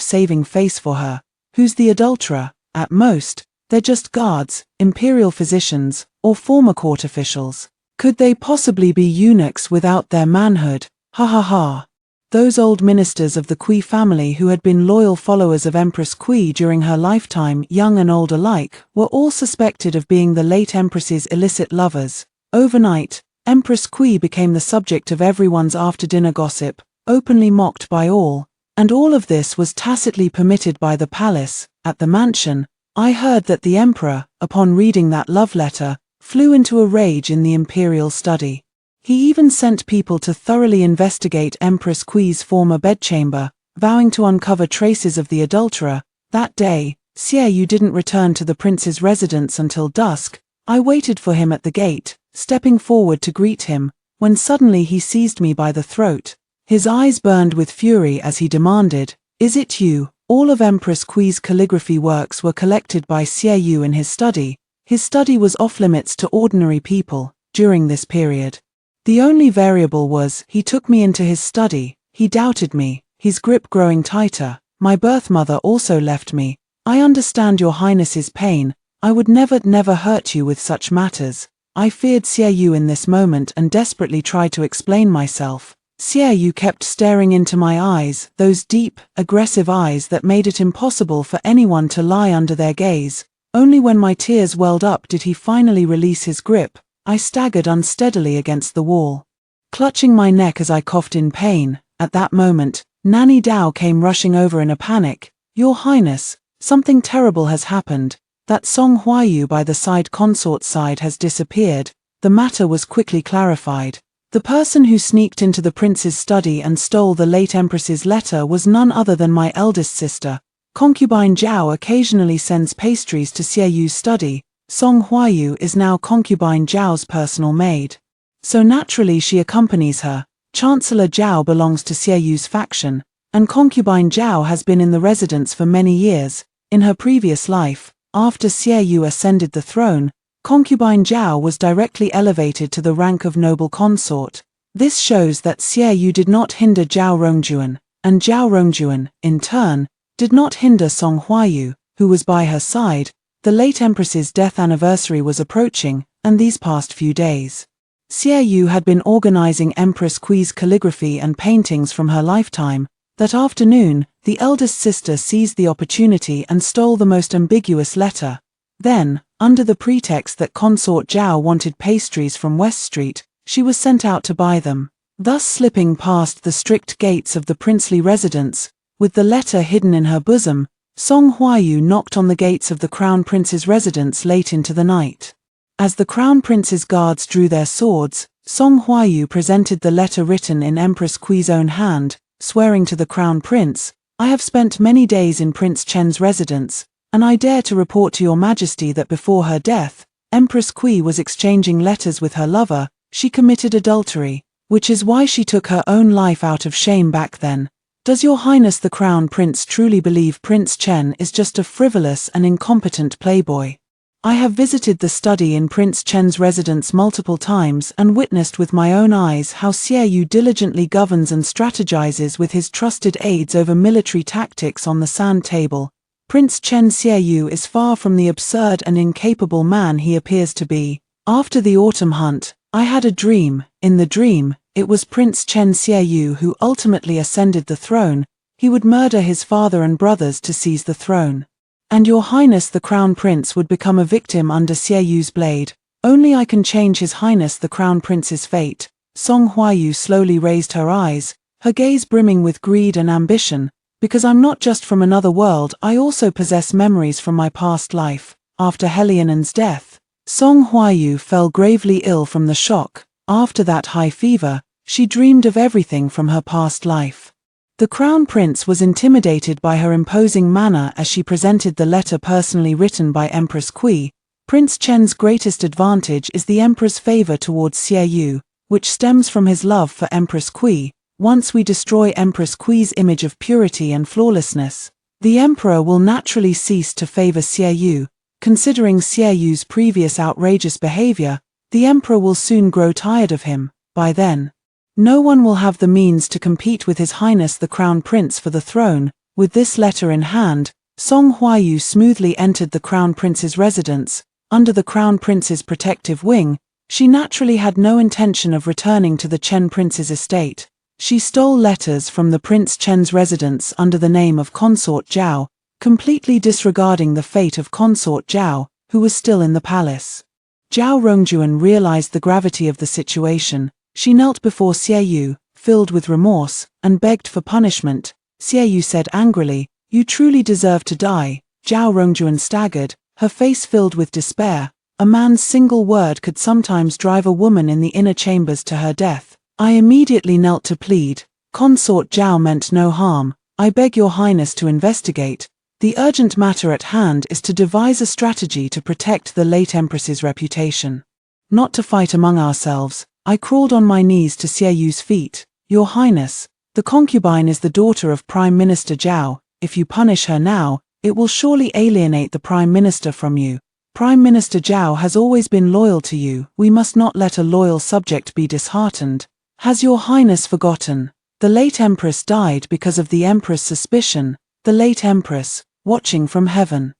saving face for her. Who's the adulterer? At most, they're just guards, imperial physicians, or former court officials. Could they possibly be eunuchs without their manhood? Ha ha ha. Those old ministers of the Kui family who had been loyal followers of Empress Kui during her lifetime, young and old alike, were all suspected of being the late Empress's illicit lovers. Overnight, Empress Kui became the subject of everyone's after-dinner gossip, openly mocked by all. And all of this was tacitly permitted by the palace. At the mansion, I heard that the Emperor, upon reading that love letter, flew into a rage in the imperial study. He even sent people to thoroughly investigate Empress Kui's former bedchamber, vowing to uncover traces of the adulterer. That day, Xie Yu didn't return to the prince's residence until dusk. I waited for him at the gate, stepping forward to greet him, when suddenly he seized me by the throat. His eyes burned with fury as he demanded, "Is it you?" All of Empress Kui's calligraphy works were collected by Xie Yu in his study. His study was off-limits to ordinary people during this period. The only variable was, he took me into his study. He doubted me, his grip growing tighter. My birth mother also left me. I understand your highness's pain. I would never hurt you with such matters. I feared Xie Yu in this moment and desperately tried to explain myself. Xie Yu kept staring into my eyes, those deep, aggressive eyes that made it impossible for anyone to lie under their gaze. Only when my tears welled up did he finally release his grip. I staggered unsteadily against the wall, clutching my neck as I coughed in pain. At that moment, Nanny Dao came rushing over in a panic. "Your Highness, something terrible has happened. That Song Huayu by the side consort's side has disappeared." The matter was quickly clarified. The person who sneaked into the prince's study and stole the late Empress's letter was none other than my eldest sister. Concubine Zhao occasionally sends pastries to Xie Yu's study. Song Huayu is now Concubine Zhao's personal maid. So naturally she accompanies her. Chancellor Zhao belongs to Xie Yu's faction, and Concubine Zhao has been in the residence for many years. In her previous life, after Xie Yu ascended the throne, Concubine Zhao was directly elevated to the rank of noble consort. This shows that Xie Yu did not hinder Zhao Rongjuan, and Zhao Rongjuan, in turn, did not hinder Song Huayu, who was by her side. The late Empress's death anniversary was approaching, and these past few days, Xie Yu had been organizing Empress Kui's calligraphy and paintings from her lifetime. That afternoon, the eldest sister seized the opportunity and stole the most ambiguous letter. Then, under the pretext that Consort Zhao wanted pastries from West Street, she was sent out to buy them, thus slipping past the strict gates of the princely residence. With the letter hidden in her bosom, Song Huayu knocked on the gates of the Crown Prince's residence late into the night. As the Crown Prince's guards drew their swords, Song Huayu presented the letter written in Empress Kui's own hand, swearing to the Crown Prince, "I have spent many days in Prince Chen's residence, and I dare to report to your Majesty that before her death, Empress Kui was exchanging letters with her lover. She committed adultery, which is why she took her own life out of shame back then. Does your Highness the Crown Prince truly believe Prince Chen is just a frivolous and incompetent playboy? I have visited the study in Prince Chen's residence multiple times and witnessed with my own eyes how Xie Yu diligently governs and strategizes with his trusted aides over military tactics on the sand table. Prince Chen Xie Yu is far from the absurd and incapable man he appears to be. After the autumn hunt, I had a dream. In the dream, it was Prince Chen Xie Yu who ultimately ascended the throne. he would murder his father and brothers to seize the throne. And Your Highness the Crown Prince would become a victim under Xieyu's blade. Only I can change His Highness the Crown Prince's fate. Song Huayu slowly raised her eyes, her gaze brimming with greed and ambition. Because I'm not just from another world, I also possess memories from my past life. After Helianen's death, Song Huayu fell gravely ill from the shock. After that high fever, she dreamed of everything from her past life. The Crown Prince was intimidated by her imposing manner as she presented the letter personally written by Empress Kui. Prince Chen's greatest advantage is the Emperor's favor towards Xieyou, which stems from his love for Empress Kui. Once we destroy Empress Kui's image of purity and flawlessness, the Emperor will naturally cease to favor Xieyou. Considering Xieyou's previous outrageous behavior, the Emperor will soon grow tired of him. By then, no one will have the means to compete with His Highness the Crown Prince for the throne. With this letter in hand, Song Huayu smoothly entered the Crown Prince's residence. Under the Crown Prince's protective wing, she naturally had no intention of returning to the Chen Prince's estate. She stole letters from the Prince Chen's residence under the name of Consort Zhao, completely disregarding the fate of Consort Zhao, who was still in the palace. Zhao Rongjuan realized the gravity of the situation. She knelt before Xieyou, filled with remorse, and begged for punishment. Xieyou said angrily, "You truly deserve to die." Zhao Rongjuan staggered, her face filled with despair. A man's single word could sometimes drive a woman in the inner chambers to her death. I immediately knelt to plead. Consort Zhao meant no harm. I beg Your Highness to investigate. The urgent matter at hand is to devise a strategy to protect the late Empress's reputation. Not to fight among ourselves. I crawled on my knees to Xieyou's feet. Your Highness, the concubine is the daughter of Prime Minister Zhao. If you punish her now, it will surely alienate the Prime Minister from you. Prime Minister Zhao has always been loyal to you. We must not let a loyal subject be disheartened. Has Your Highness forgotten? The late Empress died because of the Emperor's suspicion. The late Empress, watching from heaven,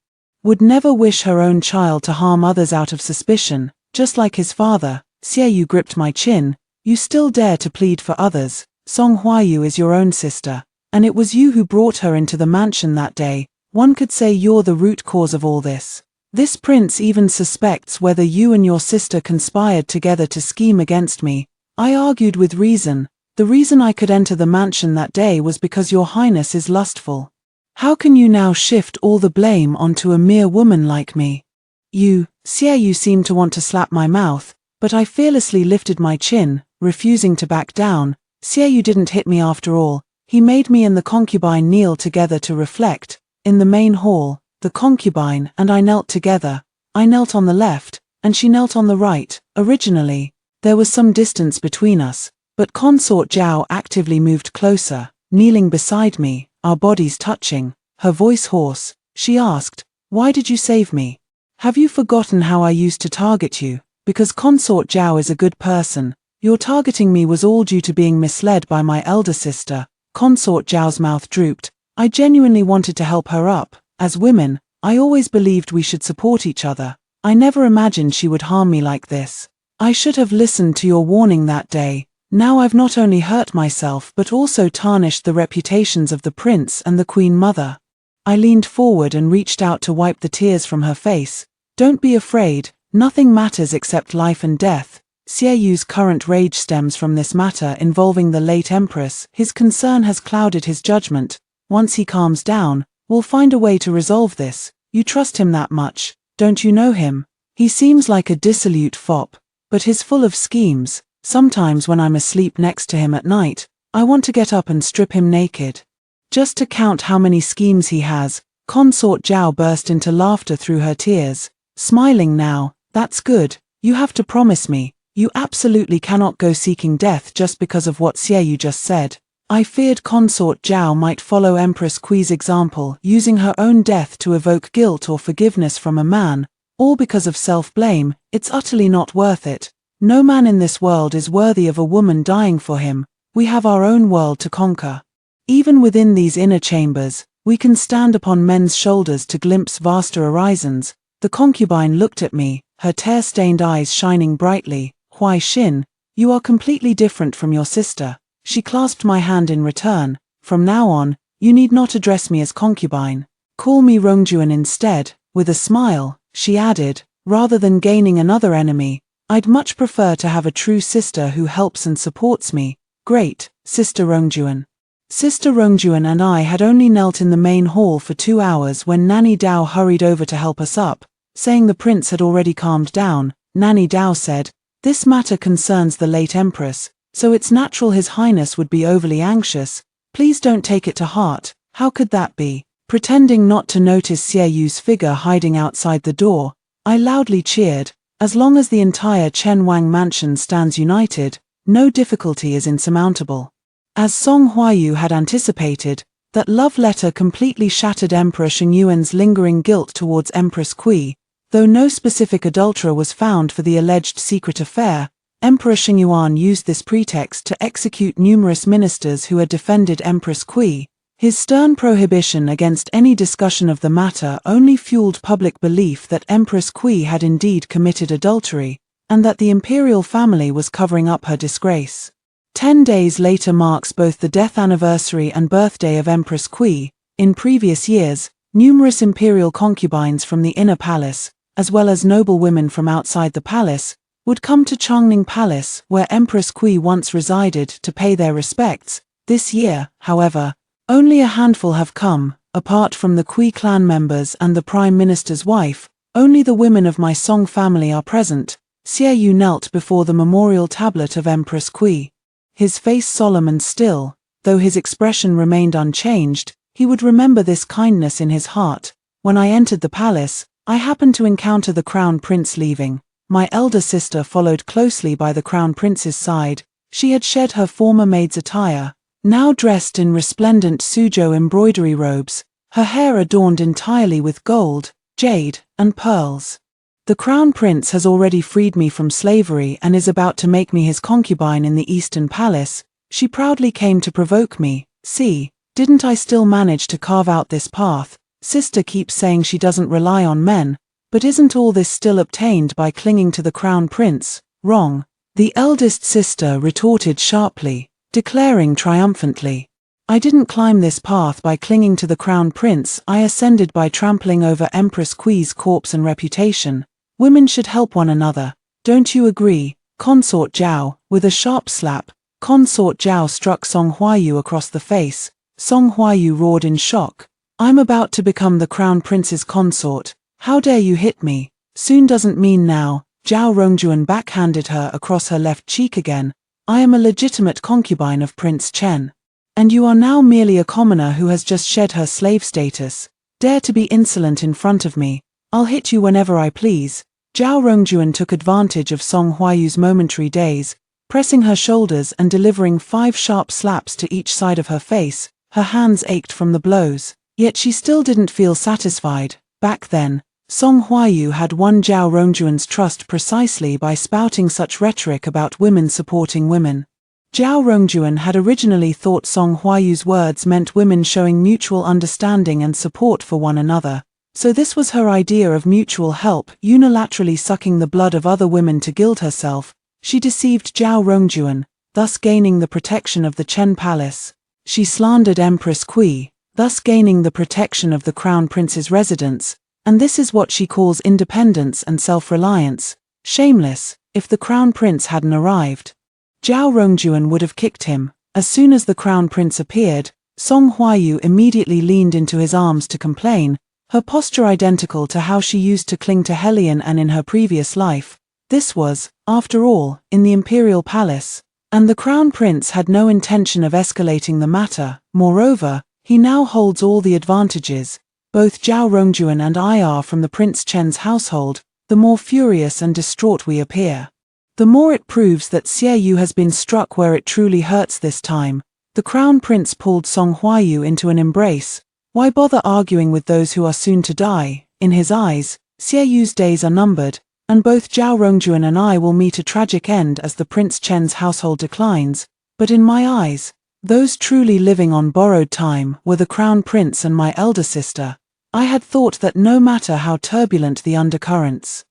would never wish her own child to harm others out of suspicion, just like his father. Xieyou gripped my chin. You still dare to plead for others. Song Huayu is your own sister, and it was you who brought her into the mansion that day. One could say you're the root cause of all this. This prince even suspects whether you and your sister conspired together to scheme against me. I argued with reason. The reason I could enter the mansion that day was because Your Highness is lustful. How can you now shift all the blame onto a mere woman like me? Xieyou seemed to want to slap my mouth, but I fearlessly lifted my chin, refusing to back down. Xieyou didn't hit me after all. He made me and the concubine kneel together to reflect. In the main hall, the concubine and I knelt together. I knelt on the left, and she knelt on the right. Originally, there was some distance between us, but Consort Zhao actively moved closer, kneeling beside me, our bodies touching. Her voice hoarse, she asked, "Why did you save me? Have you forgotten how I used to target you? Because Consort Zhao is a good person. Your targeting me was all due to being misled by my elder sister." Consort Zhao's mouth drooped. I genuinely wanted to help her up. As women, I always believed we should support each other. I never imagined she would harm me like this. I should have listened to your warning that day. Now I've not only hurt myself but also tarnished the reputations of the prince and the queen mother. I leaned forward and reached out to wipe the tears from her face. Don't be afraid. Nothing matters except life and death. Xieyou's current rage stems from this matter involving the late Empress. His concern has clouded his judgment. Once he calms down, we'll find a way to resolve this. You trust him that much, don't you know him? He seems like a dissolute fop, but he's full of schemes. Sometimes when I'm asleep next to him at night, I want to get up and strip him naked. Just to count how many schemes he has. Consort Zhao burst into laughter through her tears. Smiling now, that's good. You have to promise me. You absolutely cannot go seeking death just because of what Xieyou just said. I feared Consort Zhao might follow Empress Kui's example, using her own death to evoke guilt or forgiveness from a man, all because of self-blame. It's utterly not worth it. No man in this world is worthy of a woman dying for him. We have our own world to conquer. Even within these inner chambers, we can stand upon men's shoulders to glimpse vaster horizons. The concubine looked at me, her tear-stained eyes shining brightly. Huai Xin, you are completely different from your sister. She clasped my hand in return. From now on, You need not address me as concubine. Call me Rongjuan instead." With a smile, she added, "Rather than gaining another enemy, I'd much prefer to have a true sister who helps and supports me." "Great, Sister Rongjuan." Sister Rongjuan and I had only knelt in the main hall for 2 hours when Nanny Dao hurried over to help us up, saying the prince had already calmed down. Nanny Dao said, "This matter concerns the late empress, so it's natural His Highness would be overly anxious. Please don't take it to heart." "How could that be?" Pretending not to notice Xie Yu's figure hiding outside the door, I loudly cheered, "As long as the entire Chen Wang mansion stands united, no difficulty is insurmountable." As Song Huayu had anticipated, that love letter completely shattered Emperor Shengyuan's lingering guilt towards Empress Kui. Though no specific adulterer was found for the alleged secret affair, Emperor Shengyuan used this pretext to execute numerous ministers who had defended Empress Kui. His stern prohibition against any discussion of the matter only fueled public belief that Empress Kui had indeed committed adultery, and that the imperial family was covering up her disgrace. 10 days later marks both the death anniversary and birthday of Empress Kui. In previous years, numerous imperial concubines from the inner palace, as well as noble women from outside the palace, would come to Changning Palace, where Empress Kui once resided, to pay their respects. This year, however, only a handful have come. Apart from the Kui clan members and the Prime Minister's wife, only the women of my Song family are present. Xie Yu knelt before the memorial tablet of Empress Kui. His face solemn and still, though his expression remained unchanged. He would remember this kindness in his heart. When I entered the palace, I happened to encounter the Crown Prince leaving. My elder sister followed closely by the Crown Prince's side. She had shed her former maid's attire, now dressed in resplendent Suzhou embroidery robes, her hair adorned entirely with gold, jade, and pearls. "The Crown Prince has already freed me from slavery and is about to make me his concubine in the Eastern Palace," she proudly came to provoke me. "See, didn't I still manage to carve out this path? Sister keeps saying she doesn't rely on men, but isn't all this still obtained by clinging to the Crown Prince?" "Wrong," the eldest sister retorted sharply, declaring triumphantly. "I didn't climb this path by clinging to the Crown Prince, I ascended by trampling over Empress Kui's corpse and reputation. Women should help one another, don't you agree, Consort Zhao?" With a sharp slap, Consort Zhao struck Song Huayu across the face. Song Huayu roared in shock. "I'm about to become the Crown Prince's consort. How dare you hit me? Soon doesn't mean now." Zhao Rongjuan backhanded her across her left cheek again. "I am a legitimate concubine of Prince Chen. And you are now merely a commoner who has just shed her slave status. Dare to be insolent in front of me. I'll hit you whenever I please." Zhao Rongjuan took advantage of Song Huayu's momentary daze, pressing her shoulders and delivering 5 sharp slaps to each side of her face. Her hands ached from the blows, yet she still didn't feel satisfied. Back then, Song Huayu had won Zhao Rongjuan's trust precisely by spouting such rhetoric about women supporting women. Zhao Rongjuan had originally thought Song Huayu's words meant women showing mutual understanding and support for one another. So this was her idea of mutual help, unilaterally sucking the blood of other women to gild herself. She deceived Zhao Rongjuan, thus gaining the protection of the Chen Palace. She slandered Empress Kui, thus gaining the protection of the Crown Prince's residence, and this is what she calls independence and self-reliance. Shameless. If the Crown Prince hadn't arrived, Zhao Rongjuan would have kicked him. As soon as the Crown Prince appeared, Song Huayu immediately leaned into his arms to complain, her posture identical to how she used to cling to Helion and in her previous life. This was, after all, in the imperial palace, and the Crown Prince had no intention of escalating the matter. Moreover, he now holds all the advantages. Both Zhao Rongjuan and I are from the Prince Chen's household. The more furious and distraught we appear, the more it proves that Xie Yu has been struck where it truly hurts this time. The Crown Prince pulled Song Huayu into an embrace. Why bother arguing with those who are soon to die? In his eyes, Xie Yu's days are numbered, and both Zhao Rongjuan and I will meet a tragic end as the Prince Chen's household declines. But in my eyes, those truly living on borrowed time were the Crown Prince and my elder sister. I had thought that no matter how turbulent the undercurrents,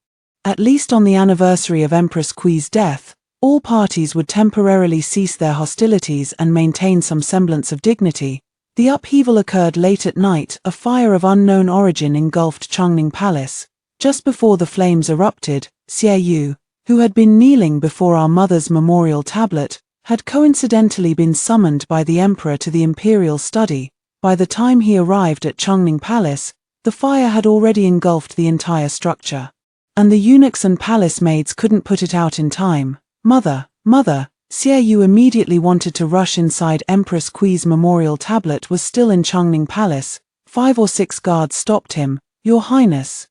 at least on the anniversary of Empress Kui's death, all parties would temporarily cease their hostilities and maintain some semblance of dignity. The upheaval occurred late at night. A fire of unknown origin engulfed Chungning Palace. Just before the flames erupted, Xie Yu, who had been kneeling before our mother's memorial tablet, had coincidentally been summoned by the emperor to the imperial study. By the time he arrived at Chungning Palace, the fire had already engulfed the entire structure. And the eunuchs and palace maids couldn't put it out in time. Mother, mother, Xie Yu immediately wanted to rush inside. Empress Kui's memorial tablet was still in Chungning Palace. 5 or 6 guards stopped him. Your Highness,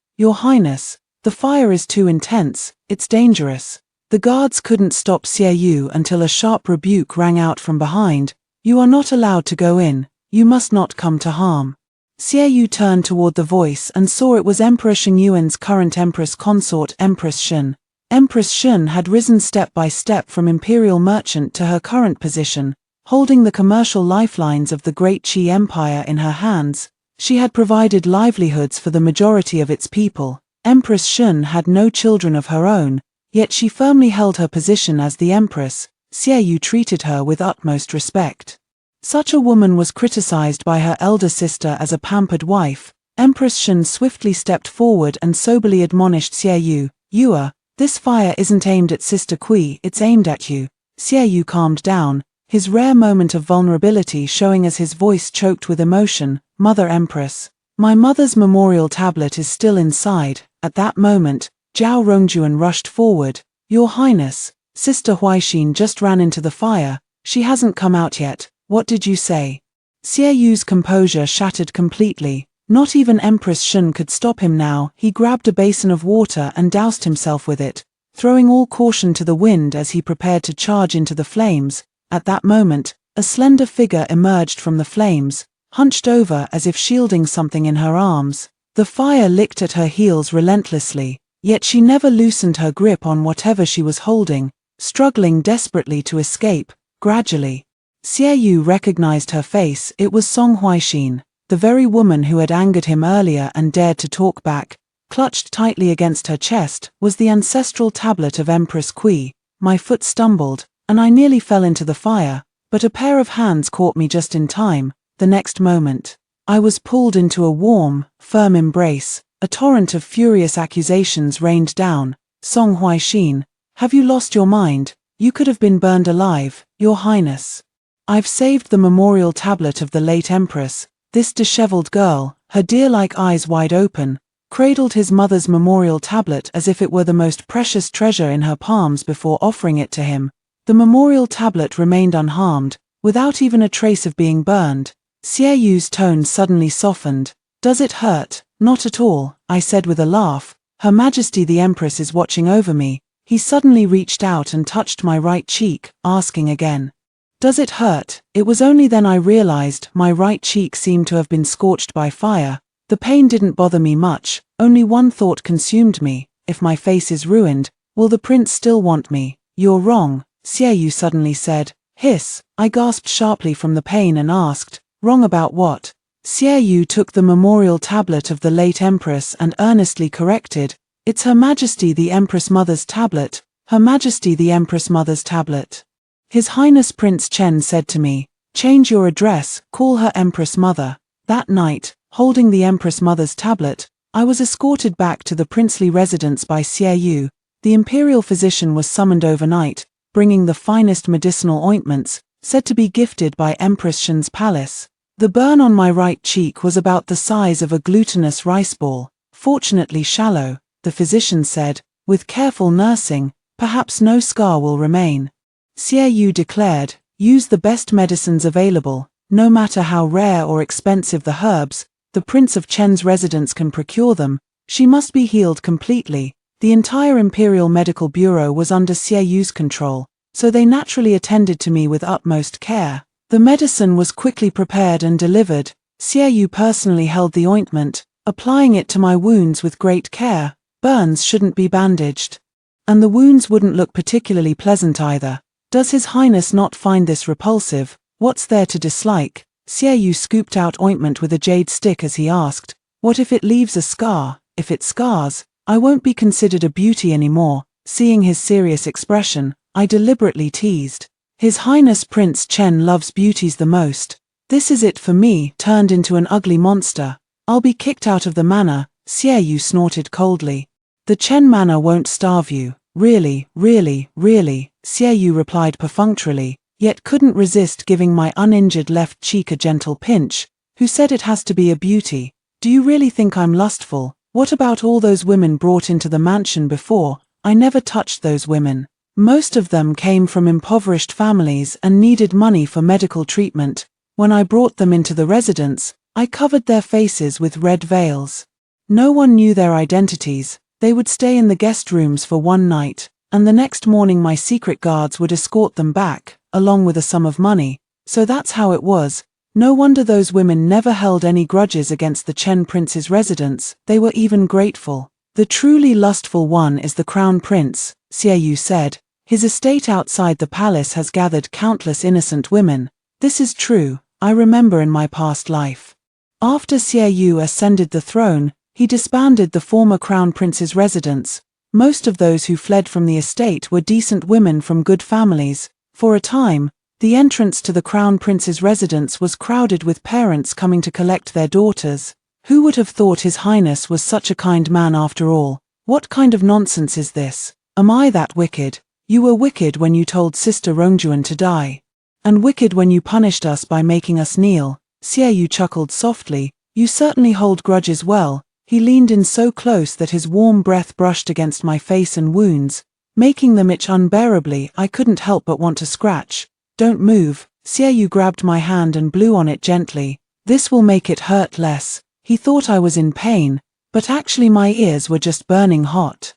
the fire is too intense, it's dangerous. The guards couldn't stop Xie Yu until a sharp rebuke rang out from behind. You are not allowed to go in, you must not come to harm. Xie Yu turned toward the voice and saw it was Emperor Shengyuan's current empress consort, Empress Shen. Empress Shen had risen step by step from imperial merchant to her current position, holding the commercial lifelines of the great Qi Empire in her hands. She had provided livelihoods for the majority of its people. Empress Shen had no children of her own, yet she firmly held her position as the empress. Xie Yu treated her with utmost respect. Such a woman was criticized by her elder sister as a pampered wife. Empress Shen swiftly stepped forward and soberly admonished Xie Yu. This fire isn't aimed at Sister Kui, it's aimed at you. Xie Yu calmed down, his rare moment of vulnerability showing as his voice choked with emotion. Mother Empress, my mother's memorial tablet is still inside. At that moment, Zhao Rongjuan rushed forward. Your Highness, Sister Huaixin just ran into the fire, she hasn't come out yet, what did you say? Xie Yu's composure shattered completely. Not even Empress Shen could stop him now. He grabbed a basin of water and doused himself with it, throwing all caution to the wind as he prepared to charge into the flames. At that moment, a slender figure emerged from the flames, hunched over as if shielding something in her arms. The fire licked at her heels relentlessly, yet she never loosened her grip on whatever she was holding, struggling desperately to escape. Gradually, Xie Yu recognized her face. It was Song Huaixin, the very woman who had angered him earlier and dared to talk back. Clutched tightly against her chest was the ancestral tablet of Empress Kui. My foot stumbled, and I nearly fell into the fire, but a pair of hands caught me just in time. The next moment, I was pulled into a warm, firm embrace. A torrent of furious accusations rained down. Song Huaixin, have you lost your mind? You could have been burned alive, Your Highness. I've saved the memorial tablet of the late Empress. This disheveled girl, her deer-like eyes wide open, cradled his mother's memorial tablet as if it were the most precious treasure in her palms before offering it to him. The memorial tablet remained unharmed, without even a trace of being burned. Xie Yu's tone suddenly softened. Does it hurt? Not at all, I said with a laugh. Her Majesty the Empress is watching over me. He suddenly reached out and touched my right cheek, asking again. Does it hurt? It was only then I realized my right cheek seemed to have been scorched by fire. The pain didn't bother me much, only one thought consumed me. If my face is ruined, will the prince still want me? You're wrong, Xie Yu suddenly said. Hiss, I gasped sharply from the pain and asked, wrong about what? Xie Yu took the memorial tablet of the late Empress and earnestly corrected. It's Her Majesty the Empress Mother's tablet, Her Majesty the Empress Mother's tablet. His Highness Prince Chen said to me, change your address, call her Empress Mother. That night, holding the Empress Mother's tablet, I was escorted back to the princely residence by Xie Yu. The imperial physician was summoned overnight, bringing the finest medicinal ointments, said to be gifted by Empress Shen's palace. The burn on my right cheek was about the size of a glutinous rice ball, fortunately shallow, the physician said. With careful nursing, perhaps no scar will remain. Xie Yu declared, use the best medicines available, no matter how rare or expensive the herbs, the Prince of Chen's residence can procure them. She must be healed completely. The entire Imperial Medical Bureau was under Xie Yu's control, so they naturally attended to me with utmost care. The medicine was quickly prepared and delivered. Xie Yu personally held the ointment, applying it to my wounds with great care. Burns shouldn't be bandaged. And the wounds wouldn't look particularly pleasant either. Does His Highness not find this repulsive? What's there to dislike? Xie Yu scooped out ointment with a jade stick as he asked, what if it leaves a scar? If it scars, I won't be considered a beauty anymore. Seeing his serious expression, I deliberately teased. His Highness Prince Chen loves beauties the most. This is it for me, turned into an ugly monster. I'll be kicked out of the manor, Xiaoyu snorted coldly. The Chen manor won't starve you. Really, Xiaoyu replied perfunctorily, yet couldn't resist giving my uninjured left cheek a gentle pinch. Who said it has to be a beauty? Do you really think I'm lustful? What about all those women brought into the mansion before? I never touched those women. Most of them came from impoverished families and needed money for medical treatment. When I brought them into the residence, I covered their faces with red veils. No one knew their identities. They would stay in the guest rooms for one night, and the next morning my secret guards would escort them back, along with a sum of money. So that's how it was. No wonder those women never held any grudges against the Chen prince's residence. They were even grateful. The truly lustful one is the crown prince, Xiaoyu said. His estate outside the palace has gathered countless innocent women. This is true, I remember in my past life. After Xiaoyu ascended the throne, he disbanded the former crown prince's residence. Most of those who fled from the estate were decent women from good families. For a time, the entrance to the crown prince's residence was crowded with parents coming to collect their daughters. Who would have thought His Highness was such a kind man after all? What kind of nonsense is this? Am I that wicked? You were wicked when you told Sister Rongjuan to die. And wicked when you punished us by making us kneel. Xiaoyu chuckled softly. You certainly hold grudges well. He leaned in so close that his warm breath brushed against my face and wounds, making them itch unbearably. I couldn't help but want to scratch. Don't move. Xiaoyu grabbed my hand and blew on it gently. This will make it hurt less. He thought I was in pain, but actually my ears were just burning hot.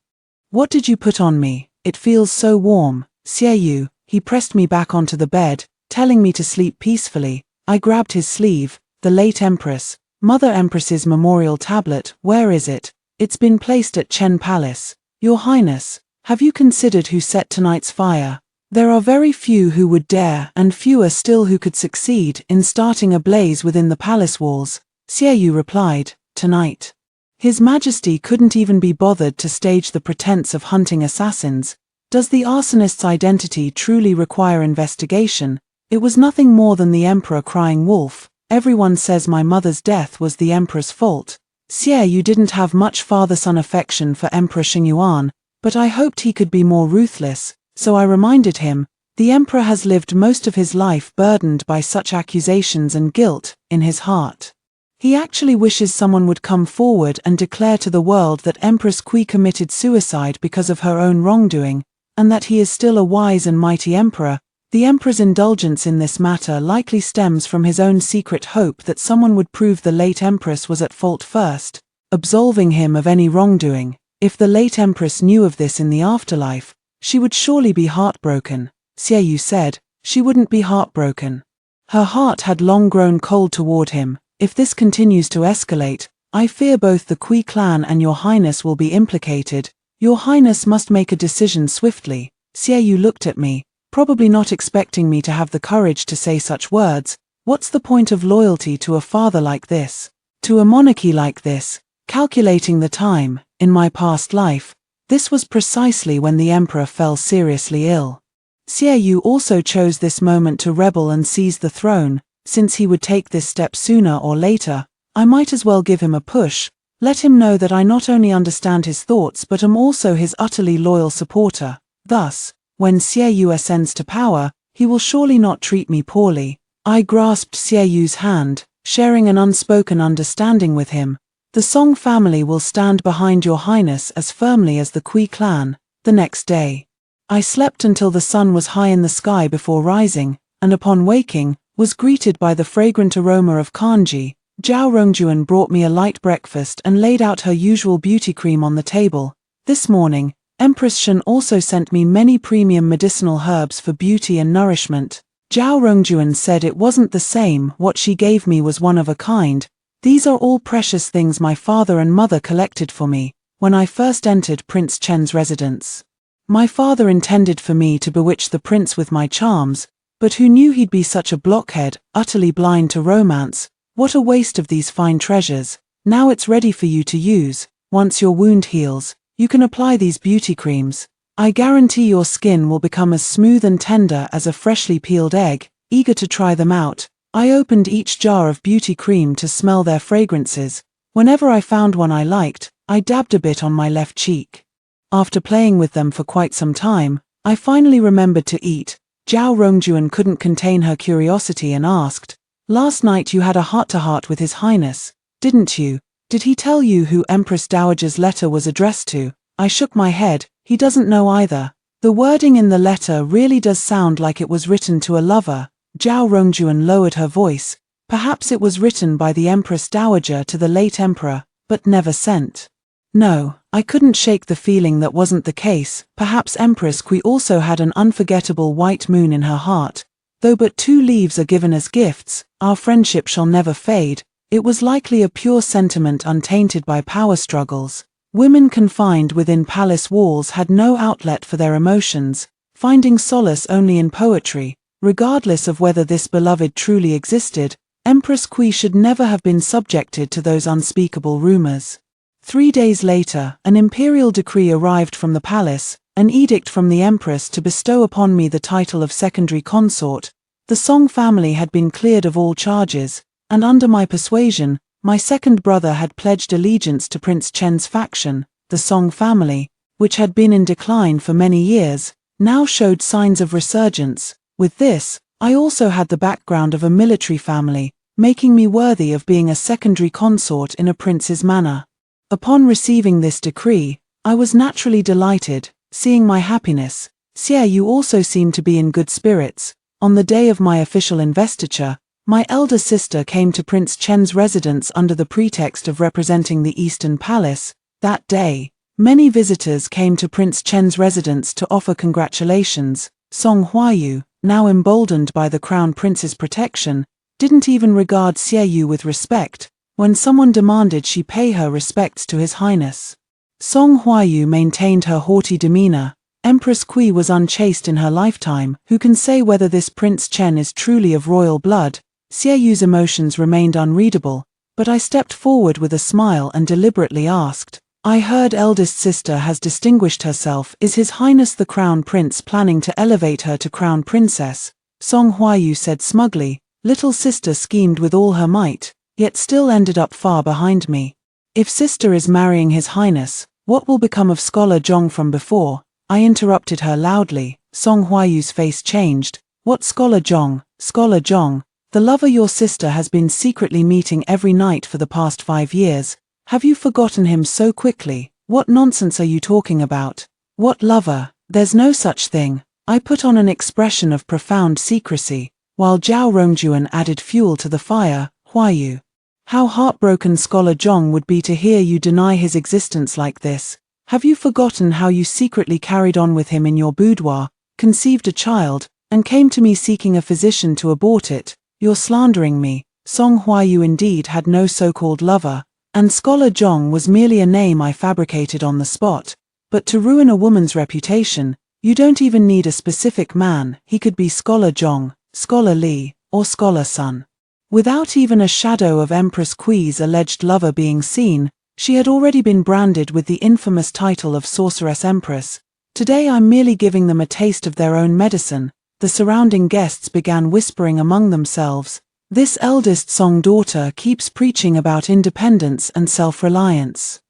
What did you put on me? It feels so warm. Xiaoyu, he pressed me back onto the bed, telling me to sleep peacefully. I grabbed his sleeve. The late Empress, Mother Empress's memorial tablet, where is it? It's been placed at Chen Palace. Your Highness, have you considered who set tonight's fire? There are very few who would dare, and fewer still who could succeed in starting a blaze within the palace walls. Xiaoyu replied, tonight. His Majesty couldn't even be bothered to stage the pretense of hunting assassins. Does the arsonist's identity truly require investigation? It was nothing more than the Emperor crying wolf. Everyone says my mother's death was the Emperor's fault. Xiaoyu didn't have much father-son affection for Emperor Xingyuan, but I hoped he could be more ruthless, so I reminded him, the Emperor has lived most of his life burdened by such accusations and guilt in his heart. He actually wishes someone would come forward and declare to the world that Empress Kui committed suicide because of her own wrongdoing, and that he is still a wise and mighty emperor. The Emperor's indulgence in this matter likely stems from his own secret hope that someone would prove the late Empress was at fault first, absolving him of any wrongdoing. If the late Empress knew of this in the afterlife, she would surely be heartbroken. Xiaoyu said, she wouldn't be heartbroken. Her heart had long grown cold toward him. If this continues to escalate, I fear both the Kui clan and Your Highness will be implicated. Your Highness must make a decision swiftly. Xiaoyu looked at me, probably not expecting me to have the courage to say such words. What's the point of loyalty to a father like this? To a monarchy like this? Calculating the time, in my past life, this was precisely when the Emperor fell seriously ill. Xiaoyu also chose this moment to rebel and seize the throne. Since he would take this step sooner or later, I might as well give him a push, let him know that I not only understand his thoughts but am also his utterly loyal supporter. Thus, when Xiaoyu ascends to power, he will surely not treat me poorly. I grasped Xiaoyu's hand, sharing an unspoken understanding with him. The Song family will stand behind Your Highness as firmly as the Kui clan. The next day, I slept until the sun was high in the sky before rising, and upon waking, was greeted by the fragrant aroma of kanji. Zhao Rongjuan brought me a light breakfast and laid out her usual beauty cream on the table. This morning, Empress Shen also sent me many premium medicinal herbs for beauty and nourishment. Zhao Rongjuan said it wasn't the same, what she gave me was one of a kind. These are all precious things my father and mother collected for me when I first entered Prince Chen's residence. My father intended for me to bewitch the prince with my charms, but who knew he'd be such a blockhead, utterly blind to romance? What a waste of these fine treasures. Now it's ready for you to use. Once your wound heals, you can apply these beauty creams. I guarantee your skin will become as smooth and tender as a freshly peeled egg. Eager to try them out, I opened each jar of beauty cream to smell their fragrances. Whenever I found one I liked, I dabbed a bit on my left cheek. After playing with them for quite some time, I finally remembered to eat. Zhao Rongjuan couldn't contain her curiosity and asked, "Last night you had a heart-to-heart with His Highness, didn't you? Did he tell you who Empress Dowager's letter was addressed to?" I shook my head. "He doesn't know either. The wording in the letter really does sound like it was written to a lover." Zhao Rongjuan lowered her voice. "Perhaps it was written by the Empress Dowager to the late emperor, but never sent." No, I couldn't shake the feeling that wasn't the case. Perhaps Empress Kui also had an unforgettable white moon in her heart. Though but 2 leaves are given as gifts, our friendship shall never fade. It was likely a pure sentiment untainted by power struggles. Women confined within palace walls had no outlet for their emotions, finding solace only in poetry. Regardless of whether this beloved truly existed, Empress Kui should never have been subjected to those unspeakable rumors. 3 days later, an imperial decree arrived from the palace, an edict from the empress to bestow upon me the title of secondary consort. The Song family had been cleared of all charges, and under my persuasion, my second brother had pledged allegiance to Prince Chen's faction. The Song family, which had been in decline for many years, now showed signs of resurgence. With this, I also had the background of a military family, making me worthy of being a secondary consort in a prince's manor. Upon receiving this decree, I was naturally delighted. Seeing my happiness, Xie Yu also seemed to be in good spirits. On the day of my official investiture, my elder sister came to Prince Chen's residence under the pretext of representing the Eastern Palace. That day, many visitors came to Prince Chen's residence to offer congratulations. Song Huayu, now emboldened by the Crown Prince's protection, didn't even regard Xie Yu with respect when someone demanded she pay her respects to His Highness. Song Huayu maintained her haughty demeanor. Empress Kui was unchaste in her lifetime. Who can say whether this Prince Chen is truly of royal blood? Xie Yu's emotions remained unreadable, but I stepped forward with a smile and deliberately asked, "I heard eldest sister has distinguished herself. Is His Highness the Crown Prince planning to elevate her to Crown Princess?" Song Huayu said smugly, "Little sister schemed with all her might, yet still ended up far behind me. If sister is marrying His Highness, what will become of Scholar Zhong from before?" I interrupted her loudly. Song Huayu's face changed. "What Scholar Zhong? Scholar Zhong, the lover your sister has been secretly meeting every night for the past 5 years. Have you forgotten him so quickly? What nonsense are you talking about? What lover? There's no such thing." I put on an expression of profound secrecy, while Zhao Rongjuan added fuel to the fire. "Huayu, how heartbroken Scholar Zhong would be to hear you deny his existence like this. Have you forgotten how you secretly carried on with him in your boudoir, conceived a child, and came to me seeking a physician to abort it? You're slandering me." Song Huayu indeed had no so-called lover, and Scholar Zhong was merely a name I fabricated on the spot. But to ruin a woman's reputation, you don't even need a specific man. He could be Scholar Zhong, Scholar Li, or Scholar Sun. Without even a shadow of Empress Kui's alleged lover being seen, she had already been branded with the infamous title of Sorceress Empress. Today I'm merely giving them a taste of their own medicine. The surrounding guests began whispering among themselves, "This eldest Song daughter keeps preaching about independence and self-reliance.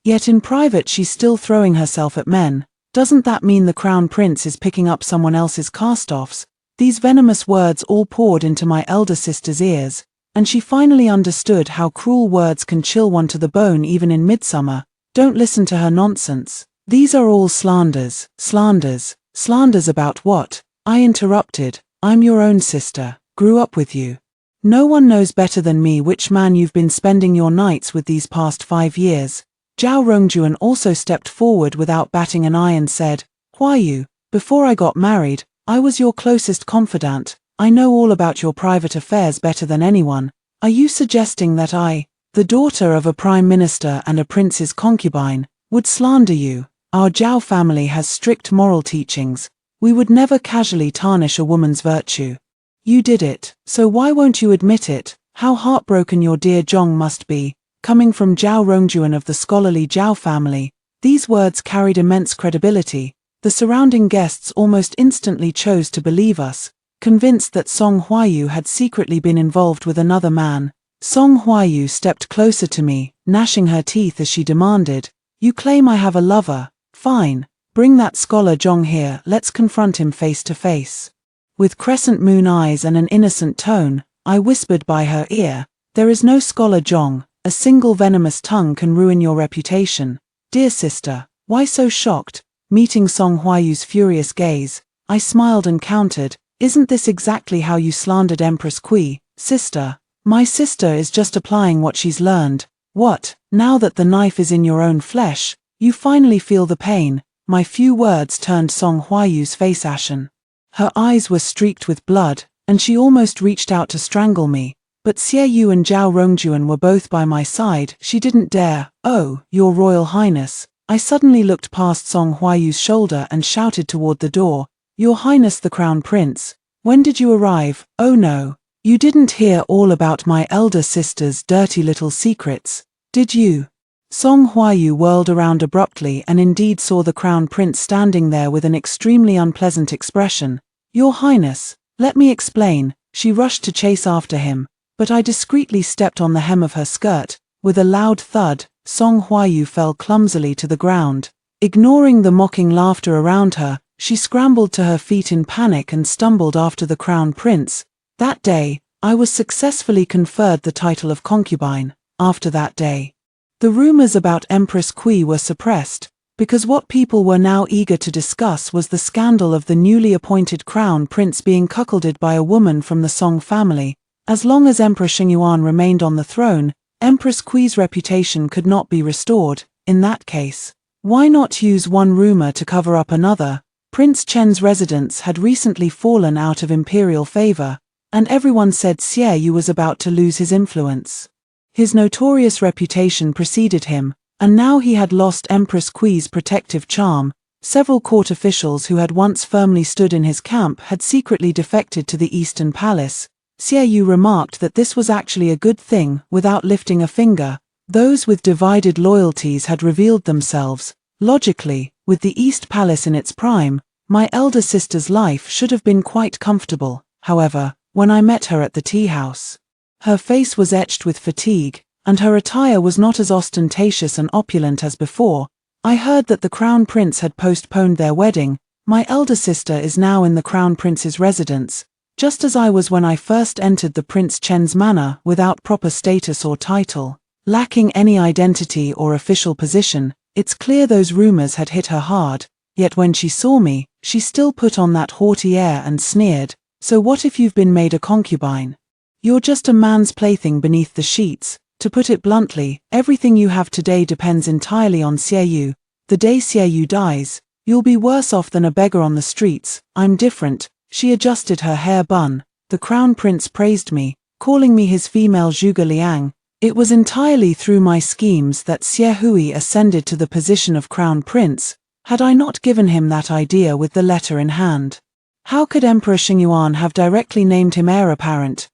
Yet in private she's still throwing herself at men. Doesn't that mean the Crown Prince is picking up someone else's cast-offs?" These venomous words all poured into my elder sister's ears, and she finally understood how cruel words can chill one to the bone even in midsummer. Don't listen to her nonsense. These are all slanders. Slanders. Slanders about what? I interrupted. I'm your own sister. Grew up with you. No one knows better than me which man you've been spending your nights with these past 5 years. Zhao Rongjuan also stepped forward without batting an eye and said, "Huayu, before I got married, I was your closest confidant. I know all about your private affairs better than anyone. Are you suggesting that I, the daughter of a prime minister and a prince's concubine, would slander you? Our Zhao family has strict moral teachings. We would never casually tarnish a woman's virtue. You did it, so why won't you admit it? How heartbroken your dear Zhong must be." Coming from Zhao Rongjuan of the scholarly Zhao family, these words carried immense credibility. The surrounding guests almost instantly chose to believe us. convinced that Song Huayu had secretly been involved with another man. Song Huayu stepped closer to me, gnashing her teeth as she demanded, "You claim I have a lover. Fine. Bring that scholar Zhong here, let's confront him face to face." With crescent moon eyes and an innocent tone, I whispered by her ear, "There is no scholar Zhong. A single venomous tongue can ruin your reputation. Dear sister, why so shocked?" Meeting Song Huayu's furious gaze, I smiled and countered, "Isn't this exactly how you slandered Empress Kui, sister? My sister is just applying what she's learned. What, now that the knife is in your own flesh, you finally feel the pain?" My few words turned Song Huayu's face ashen. Her eyes were streaked with blood, and she almost reached out to strangle me. But Xie Yu and Zhao Rongjuan were both by my side. She didn't dare. "Oh, your Royal Highness." I suddenly looked past Song Huayu's shoulder and shouted toward the door, "Your Highness the Crown Prince. When did you arrive?" "Oh no. You didn't hear all about my elder sister's dirty little secrets, did you?" Song Huayu whirled around abruptly and indeed saw the Crown Prince standing there with an extremely unpleasant expression. "Your Highness, let me explain." She rushed to chase after him, but I discreetly stepped on the hem of her skirt. With a loud thud, Song Huayu fell clumsily to the ground. Ignoring the mocking laughter around her, she scrambled to her feet in panic and stumbled after the Crown Prince. That day, I was successfully conferred the title of concubine. After that day, the rumors about Empress Kui were suppressed, because what people were now eager to discuss was the scandal of the newly appointed Crown Prince being cuckolded by a woman from the Song family. As long as Emperor Xingyuan remained on the throne, Empress Kui's reputation could not be restored. In that case, why not use one rumor to cover up another? Prince Chen's residence had recently fallen out of imperial favor, and everyone said Xie Yu was about to lose his influence. His notorious reputation preceded him, and now he had lost Empress Kui's protective charm. Several court officials who had once firmly stood in his camp had secretly defected to the Eastern Palace. Xie Yu remarked that this was actually a good thing, without lifting a finger. Those with divided loyalties had revealed themselves. Logically, with the East Palace in its prime, my elder sister's life should have been quite comfortable. However, when I met her at the tea house, her face was etched with fatigue, and her attire was not as ostentatious and opulent as before. I heard that the Crown Prince had postponed their wedding. My elder sister is now in the Crown Prince's residence, just as I was when I first entered the Prince Chen's manor, without proper status or title, lacking any identity or official position. It's clear those rumors had hit her hard, yet when she saw me, she still put on that haughty air and sneered, "So what if you've been made a concubine? You're just a man's plaything beneath the sheets." To put it bluntly, everything you have today depends entirely on Xie Yu. The day Xie Yu dies, you'll be worse off than a beggar on the streets. I'm different. She adjusted her hair bun. The Crown Prince praised me, calling me his female Zhuge Liang. It was entirely through my schemes that Xie Hui ascended to the position of Crown Prince. Had I not given him that idea with the letter in hand? How could Emperor Xingyuan have directly named him heir apparent?